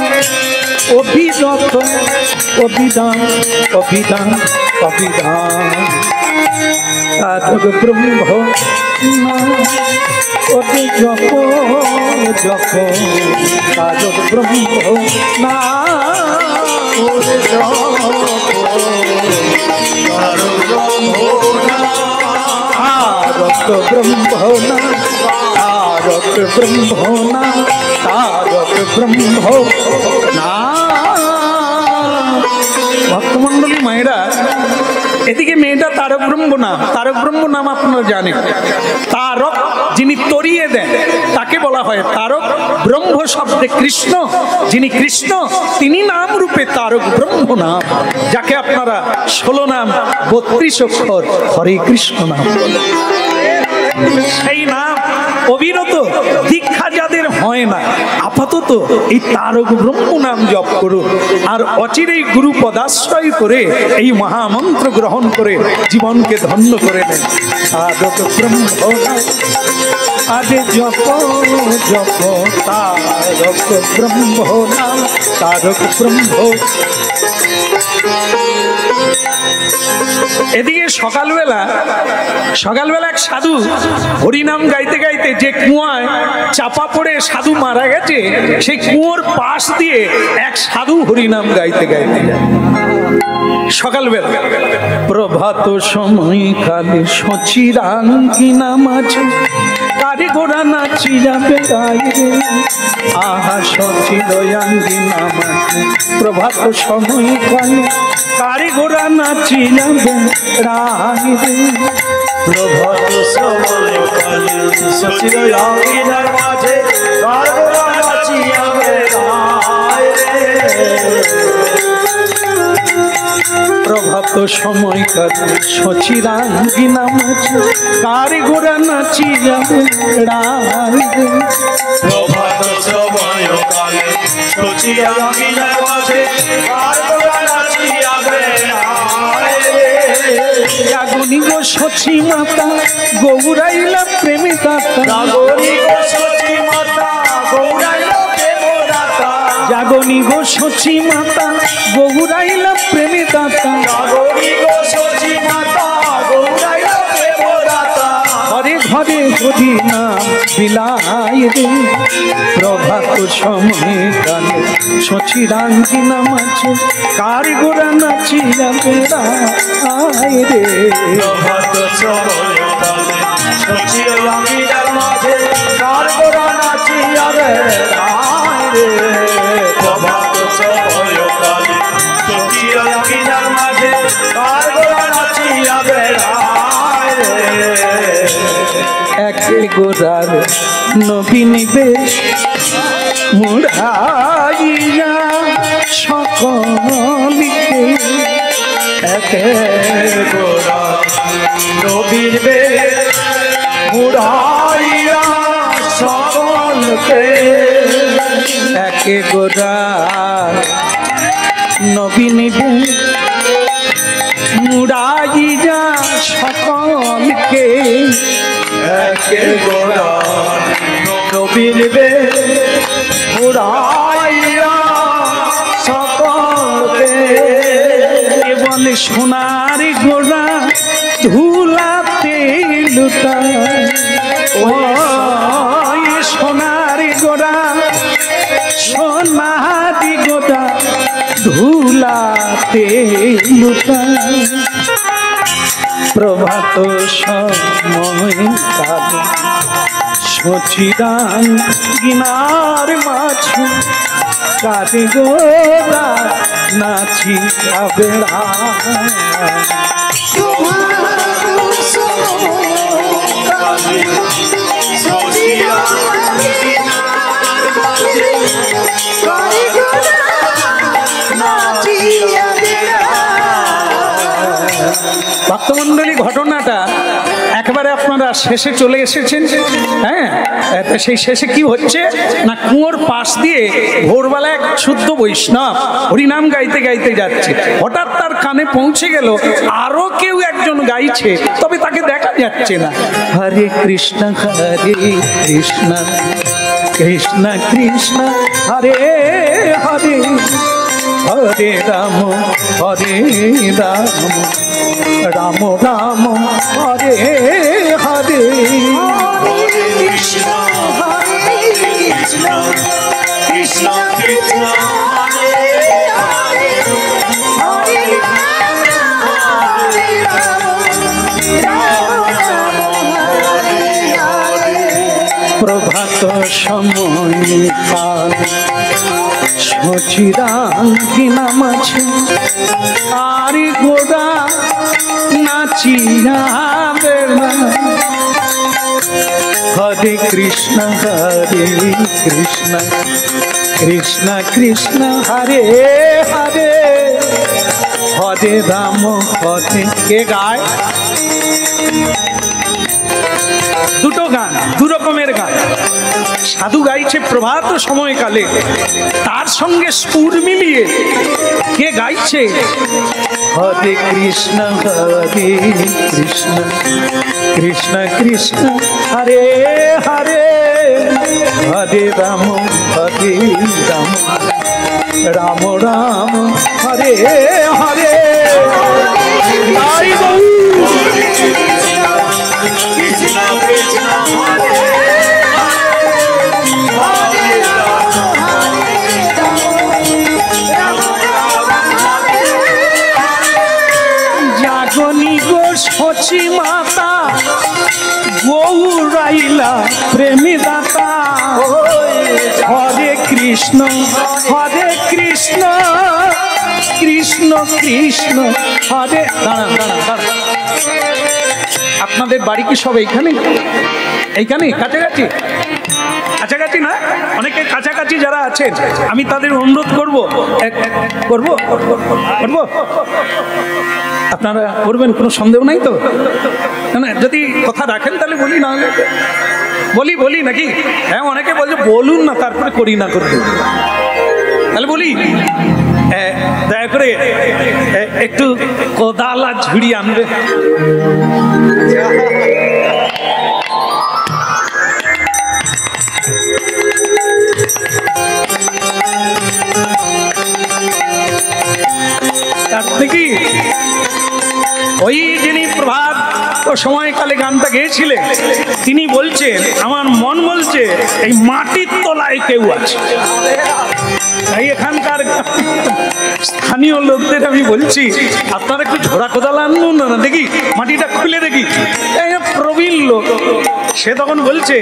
অভিরত অভিধান অভিধান অভিধান সাধক ব্রহ্ম না অতি জপ জপ সাধক ব্রহ্ম না তারক ব্রহ্ম না তারক ব্রহ্ম না তারক ব্রহ্ম না। ভক্তমন্ডলী মায়েরা, এদিকে মেয়েটা তারক ব্রহ্ম নাম। তারক ব্রহ্ম নাম আপনারা জানেন। তারক যিনি তরিয়ে দেন তাকে বলা হয় তারক। ব্রহ্ম শব্দে কৃষ্ণ, যিনি কৃষ্ণ তিনি নাম রূপে তারক ব্রহ্ম নাম, যাকে আপনারা 16 নাম 32 অক্ষর হরে কৃষ্ণ নাম। সেই নাম অবিরত দীক্ষা যাদের হয় না, আপাতত এই তারক ব্রহ্ম নাম জপ করুন, আর অচিরেই গুরু পদাশ্রয় করে এই মহামন্ত্র গ্রহণ করে জীবনকে ধন্য করে নেন। তারক ব্রহ্ম আদে জপ জপ তারক ব্রহ্ম নাম তারক ব্রহ্ম। এদিকে সকালবেলা এক সাধু হরিনাম গাইতে গাইতে যে কুয়ায় চাপা পড়ে সাধু মারা গেছে, সেই কুয়োর পাশ দিয়ে এক সাধু হরিনাম গাইতে গাইতে যায় সকালবেলা। প্রভাত সময় কালে সচিরাঙ্গিনা মাঝে কারে গোড়া নাচি যাবে গাইরে আহা সচিরাঙ্গিনা মাঝে প্রভাত সময় কালে কারে গোড়া নাচি যাবে রাইরে। প্রভাত সময় কালে সচিরাঙ্গিনার মাঝে কারে গোড়া নাচি যাবে রাইরে। প্রভাত সময় কালে সচিরাঙ্গিনা মাঝে কারে গোড়া নাচি যাবে রাইরে। প্রভাত সময় কালে সচিরাঙ্গিনার মাঝে কারে গোড়া নাচি যাবে রাইরে। জাগনি গো সচি মাতা গৌরাইলা প্রেমে দাতা জাগনি গো সচি মাতা গৌরাইলা প্রেমে দাতা জাগনি গো সচি মাতা গৌরাইলা প্রেমে দাতা জাগনি গো সচি মাতা গৌরাইলা প্রেমে দাতা ঘরে ঘরে হরি নাম বিলাই রে। প্রভাত সময় কালে সচিরাঙ্গিনা মাঝে কার গোড়া নাচি যাবে রাই রে। প্রভাত সময় কালে সচিরাঙ্গিনার মাঝে কার গোড়া নাচি যাবে রাইরে। প্রভাত সময় কালে সচিরাঙ্গিনার মাঝে কার গোড়া নাচি যাবে রাইরে। একে গোড়ার নবীনিবে মুড়াইয়া সকলকে একে গোড়া নবীর বেশ মুড়াইয়া সকলকে একে গোড়ার নবীনিবে মুড়াইয়া সকলকে একে গোড়া নবীর বেশ মুড়াইয়া সকলকে কেবল সোনার গোড়া ধুলাতে লুটায় ওই সোনার গোড়া সোনারি গোড়া ধুলাতে লুটায়। প্রভাত সময় কালে সচিরাঙ্গিনার মাঝে কারে গোড়া নাচি যাবে ভক্তমণ্ডলী, ঘটনাটা একেবারে আপনারা শেষে চলে এসেছেন। হ্যাঁ, তা সেই শেষে কি হচ্ছে না, কুয়োর পাশ দিয়ে ভোরবেলা এক শুদ্ধ বৈষ্ণব হরিনাম গাইতে গাইতে যাচ্ছে। হঠাৎ তার কানে পৌঁছে গেল আরো কেউ একজন গাইছে, তবে তাকে দেখা যাচ্ছে না। হরে কৃষ্ণ কৃষ্ণ কৃষ্ণ কৃষ্ণ হরে হরে, হরে রাম রাম রাম হরে হরে। কৃষ্ণ হরে কৃষ্ণ কৃষ্ণ কৃষ্ণ হরে হরে, হরে রাম হরে রাম রাম হরে হরে। প্রভাত সময় কাল সচিরাঙ্গি নামাছে, আর গোড়া নাচিয়া বেড়া। হরে কৃষ্ণ কৃষ্ণ কৃষ্ণ কৃষ্ণ হরে হরে, হরে রাম হরে। কে গায়? দুটো গান, দু রকমের গান। সাধু গাইছে প্রভাত সময়কালে, তার সঙ্গে সুর মিলিয়ে কে গাইছে হরে কৃষ্ণ কৃষ্ণ কৃষ্ণ কৃষ্ণ হরে হরে, হরে রাম রাম রাম হরে হরে। তাই বল কৃষ্ণ কৃষ্ণ হরে হরে, হরে রাম রাম রাম হরে হরে। জাগনি গো সচি মাতা, গৌরাইলা প্রেমী দাতা। হরে কৃষ্ণ কৃষ্ণ কৃষ্ণ হরে। দাঁড়ান দাঁড়ান দাঁড়ান, আপনাদের বাড়ি কি সব এইখানে কাছাকাছি? কাছাকাছি না? অনেকে কাছাকাছি যারা আছেন, আমি তাদের অনুরোধ করব আপনারা করবেন, কোনো সন্দেহ নাই তো? না, যদি কথা রাখেন তাহলে বলি, না হলে বলি নাকি? হ্যাঁ, অনেকে বলছে বলুন না, তারপরে করি না করবো, তাহলে বলি। দয়া করে একটু কোদাল আর ঝুড়ি আনবে। তার থেকে ওই যিনি প্রভাত ও সময়কালে গানটা গেয়েছিলেন, তিনি বলছেন আমার মন বলছে এই মাটির তলায় কেউ আছে। তাই এখানকার স্থানীয় লোকদের আমি বলছি, আপনারা একটু ঝোড়া কোদাল আনুন না, দেখি মাটিটা খুলে দেখি। প্রবীণ লোক, সে তখন বলছে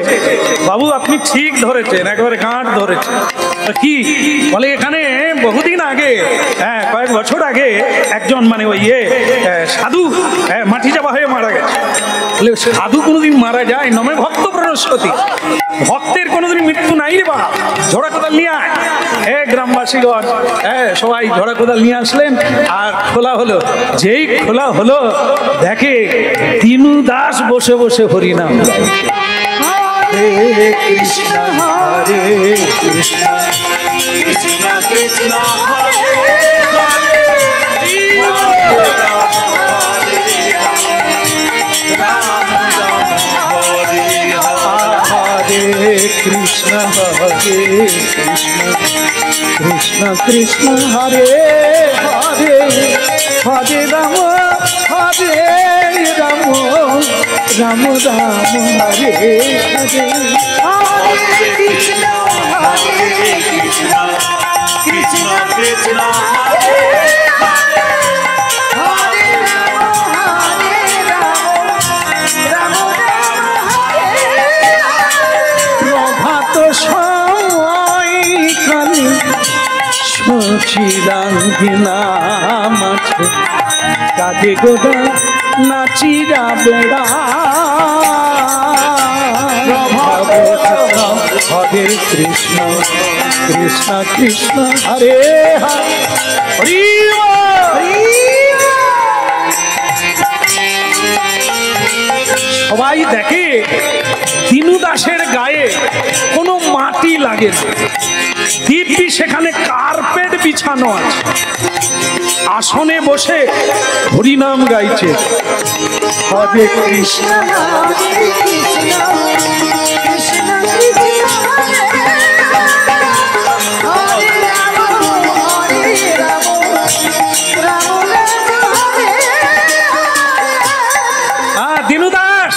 বাবু আপনি ঠিক ধরেছেন, একেবারে গাঁট ধরেছেন। কি বলে, এখানে বহুদিন আগে, হ্যাঁ কয়েক বছর আগে একজন মানে ওই সাধু মাটি চাপা হয়ে মারা গেছে। বলে সাধু কোনোদিন মারা যায়? নমে ভক্ত প্রণস্পতি, ভক্তের কোনোদিন মৃত্যু নাই রে বা। ঝোড়া কোদাল নিয়ে আয়। গ্রামবাসীগণ সবাই ঝোড়া কোদাল নিয়ে আসলেন, আর খোলা হলো। যেই খোলা হলো, দেখে দিনু দাস বসে বসে হরিনাম গাইছে। হরে কৃষ্ণ কৃষ্ণ কৃষ্ণ কৃষ্ণ হরে হরে, হরে কৃষ্ণ কৃষ্ণ কৃষ্ণ হরে হরে, হরে রাম রাম রাম হরে হরে। হরে কৃষ্ণ কৃষ্ণ কৃষ্ণ হরে হরে, হরে রাম রাম রাম হরে হরে। প্রভাত সময় কালে সচিরাঙ্গি নাম আছে, কাঁধে গোড়া নাচিরা বেড়া। হরে কৃষ্ণ কৃষ্ণ কৃষ্ণ হরে হরে। সবাই দেখে দিনু দাসের গায়ে কোনো মাটি লাগে না, দিব্যি সেখানে কার্পেট বিছানো আছে, আসনে বসে হরিনাম গাইছে, হরে কৃষ্ণ দিনু দাস,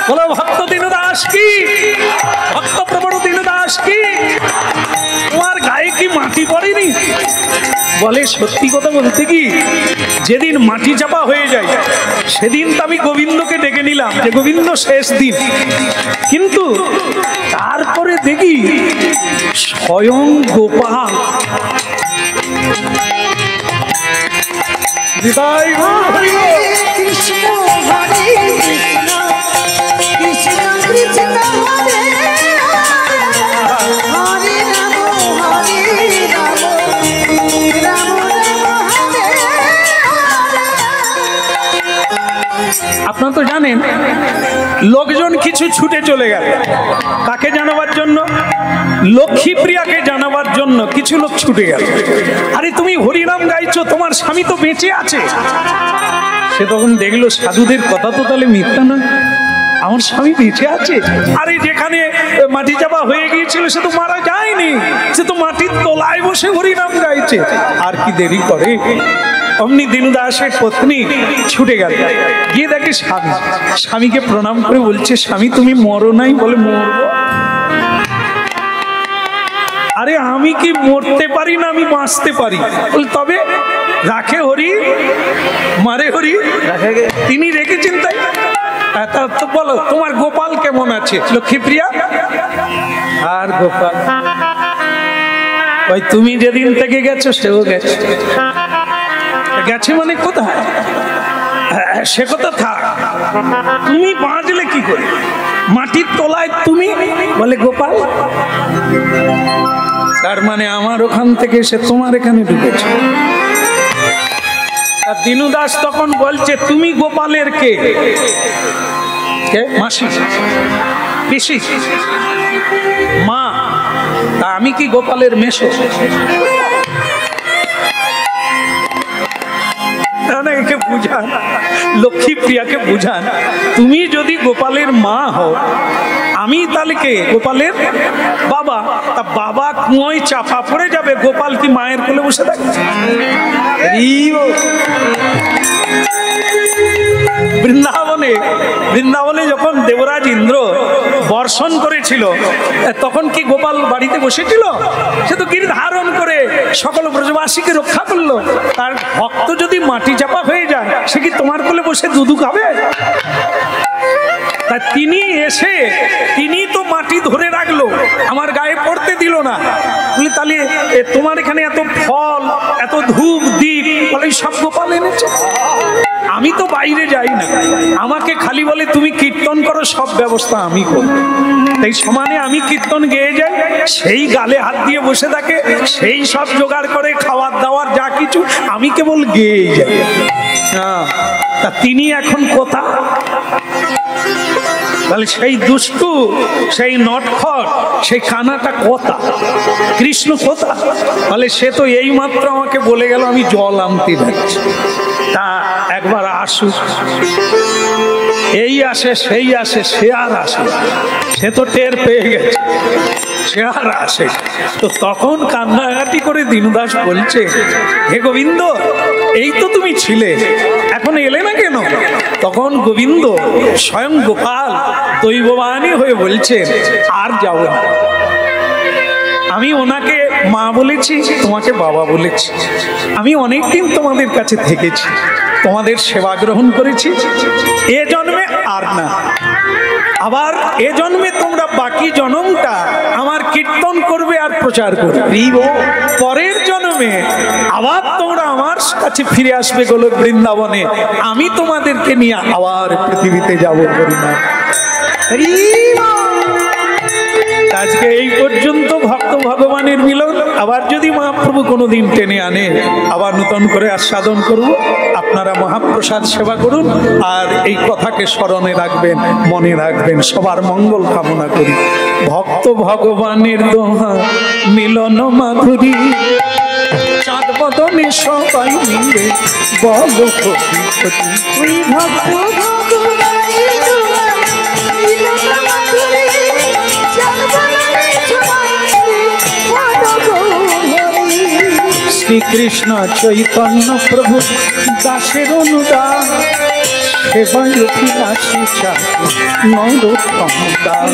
বলো ভক্ত দিনু দাস কি, ভক্ত প্রবণ দিনু দাস কি, তোমার গায়ে কি মাটি পড়েনি? বলে সত্যি কথা বলতে কি, যেদিন মাটি চাপা হয়ে যায় সেদিন তো আমি গোবিন্দকে ডেকে নিলাম যে গোবিন্দ শেষ দিন, কিন্তু তারপরে দেখি স্বয়ং গোপাল হৃদয় কৃষ্ণ হরে কৃষ্ণ কৃষ্ণ কৃষ্ণ হরে হরে রাম রাম রাম হরে। আপনারা তো জানেন লোকজন কিছু ছুটে চলে গেল কাকে জানাবার জন্য, লক্ষ্মীপ্রিয়াকে জানাবার জন্য কিছু লোক ছুটে গেল। আরে তুমি হরিনাম গাইছো, তোমার স্বামী তো বেঁচে আছে। সে তখন দেখলো সাধুদের কথা তো তাহলে মিথ্যা নয়, আমার স্বামী বেঁচে আছে। আরে যেখানে মাটি চাপা হয়ে গিয়েছিল সে তো মারা যায়নি, সে তো মাটির তলায় বসে হরিনাম গাইছে। আর কি দেরি করে, অমনি দিনু দাসের পত্নী ছুটে গেল, গিয়ে দেখে স্বামী, স্বামীকে প্রণাম করে বলছে স্বামী তুমি মরো নাই? বলে মরবো। আরে আমি কি মরতে পারি না, আমি বাঁচতে পারি। বলে তবে রাখে হরি মারে হরি, তিনি রেখেছেন তাই। তো বলো তোমার গোপাল কেমন আছে? লক্ষ্মীপ্রিয়া আর গোপাল ওই তুমি যেদিন থেকে গেছো সেও গেছে। গেছে মানে কোথায় সে কথা থাক, তুমি বাঁচলে কি করে? মাটির তলায় তুমি। বলে গোপাল, তার মানে আমার ওখান থেকে সে তোমার এখানে ঢুকেছে। দিনু দাস তখন বলছে তুমি গোপালের কে? মাসি, পিসি, মা? তা আমি কি গোপালের মেশো? একে বুঝান, লক্ষ্মীপ্রিয়াকে বুঝান, তুমি যদি গোপালের মা হও, আমি তাহলে কে? গোপালের বাবা। তা বাবা কুঁয়োয় চাপা পড়ে যাবে, গোপাল কি মায়ের কোলে বসে থাকে? বৃন্দাবনে যখন দেবরাজ ইন্দ্র বর্ষণ করেছিল তখন কি গোপাল বাড়িতে বসেছিল? সে তো গির ধারণ করে সকল ব্রজবাসীকে রক্ষা করলো। তার ভক্ত যদি মাটি চাপা হয়ে যায় সে কি তোমার কোলে বসে দুধু খাবে? তা তিনি এসে তিনি তো মাটি ধরে রাখলো, আমার গায়ে পড়তে দিল না। বলে তাহলে তোমার এখানে এত ফল, এত ধূপ দ্বীপ, বলে সব গোপাল এনেছে। আমি তো বাইরে যাই না, আমাকে খালি বলে তুমি কীর্তন করো, সব ব্যবস্থা আমি করব। তাই সমানে আমি কীর্তন গেয়ে যাই, সেই গালে হাত দিয়ে বসে থাকে, সেই সব জোগাড় করে খাওয়ার দাওয়ার যা কিছু, আমি কেবল গেয়ে যাই। তা তিনি এখন কোথা? তাহলে সেই দুষ্টু, সেই নটখট, সেই কানাটা কোথা? কৃষ্ণ কোথা? বলে সে তো এই মাত্র আমাকে বলে গেল আমি জল আনতে যাচ্ছি। তা একবার আসুক। এই আসে সেই আসে, সে আর আসে, সে তো টের পেয়ে গেছে, সে আর আসে। তো তখন কান্নাকাটি করে দিনু দাস বলছে হে গোবিন্দ, এই তো তুমি ছিলে, এখন এলে না কেন? তখন গোবিন্দ স্বয়ং গোপাল দৈববাণী হয়ে বলছে আর যাব না। আমি ওনাকে মা বলেছি, তোমাকে বাবা বলেছি। আমি অনেকদিন তোমাদের কাছে থেকেছি, তোমাদের সেবা গ্রহণ করেছি। এ জন্মে আর না, আবার এ জন্মে তোমরা বাকি জন্মটা আমার কীর্তন করবে আর প্রচার করবে। পরের জন্মে আবার তোমরা আমার কাছে ফিরে আসবে গোলক বৃন্দাবনে, আমি তোমাদেরকে নিয়ে আবার পৃথিবীতে যাব। আজকে এই পর্যন্ত ভক্ত ভগবানের মিলন। আবার যদি মহাপ্রভু কোনো কোনোদিন টেনে আনে আবার নতুন করে আস্বাদন করব। আপনারা মহাপ্রসাদ সেবা করুন আর এই কথাকে স্মরণে রাখবেন, মনে রাখবেন। সবার মঙ্গল কামনা করি। ভক্ত ভগবানের দোহা মিলন মাধুরী, চাঁদ বদনে সবাই মিলে বলো কোটি কোটি। ওই ভক্ত ভগবানের দোয়া মিলন মাধুরী, চাঁদ বদনে সবাই মিলে বলো গৌরহরি। শ্রীকৃষ্ণ চৈতন্য প্রভু দাসের অনুদান, সেবায় অভিলাষী চাকরি নরোত্তম দান।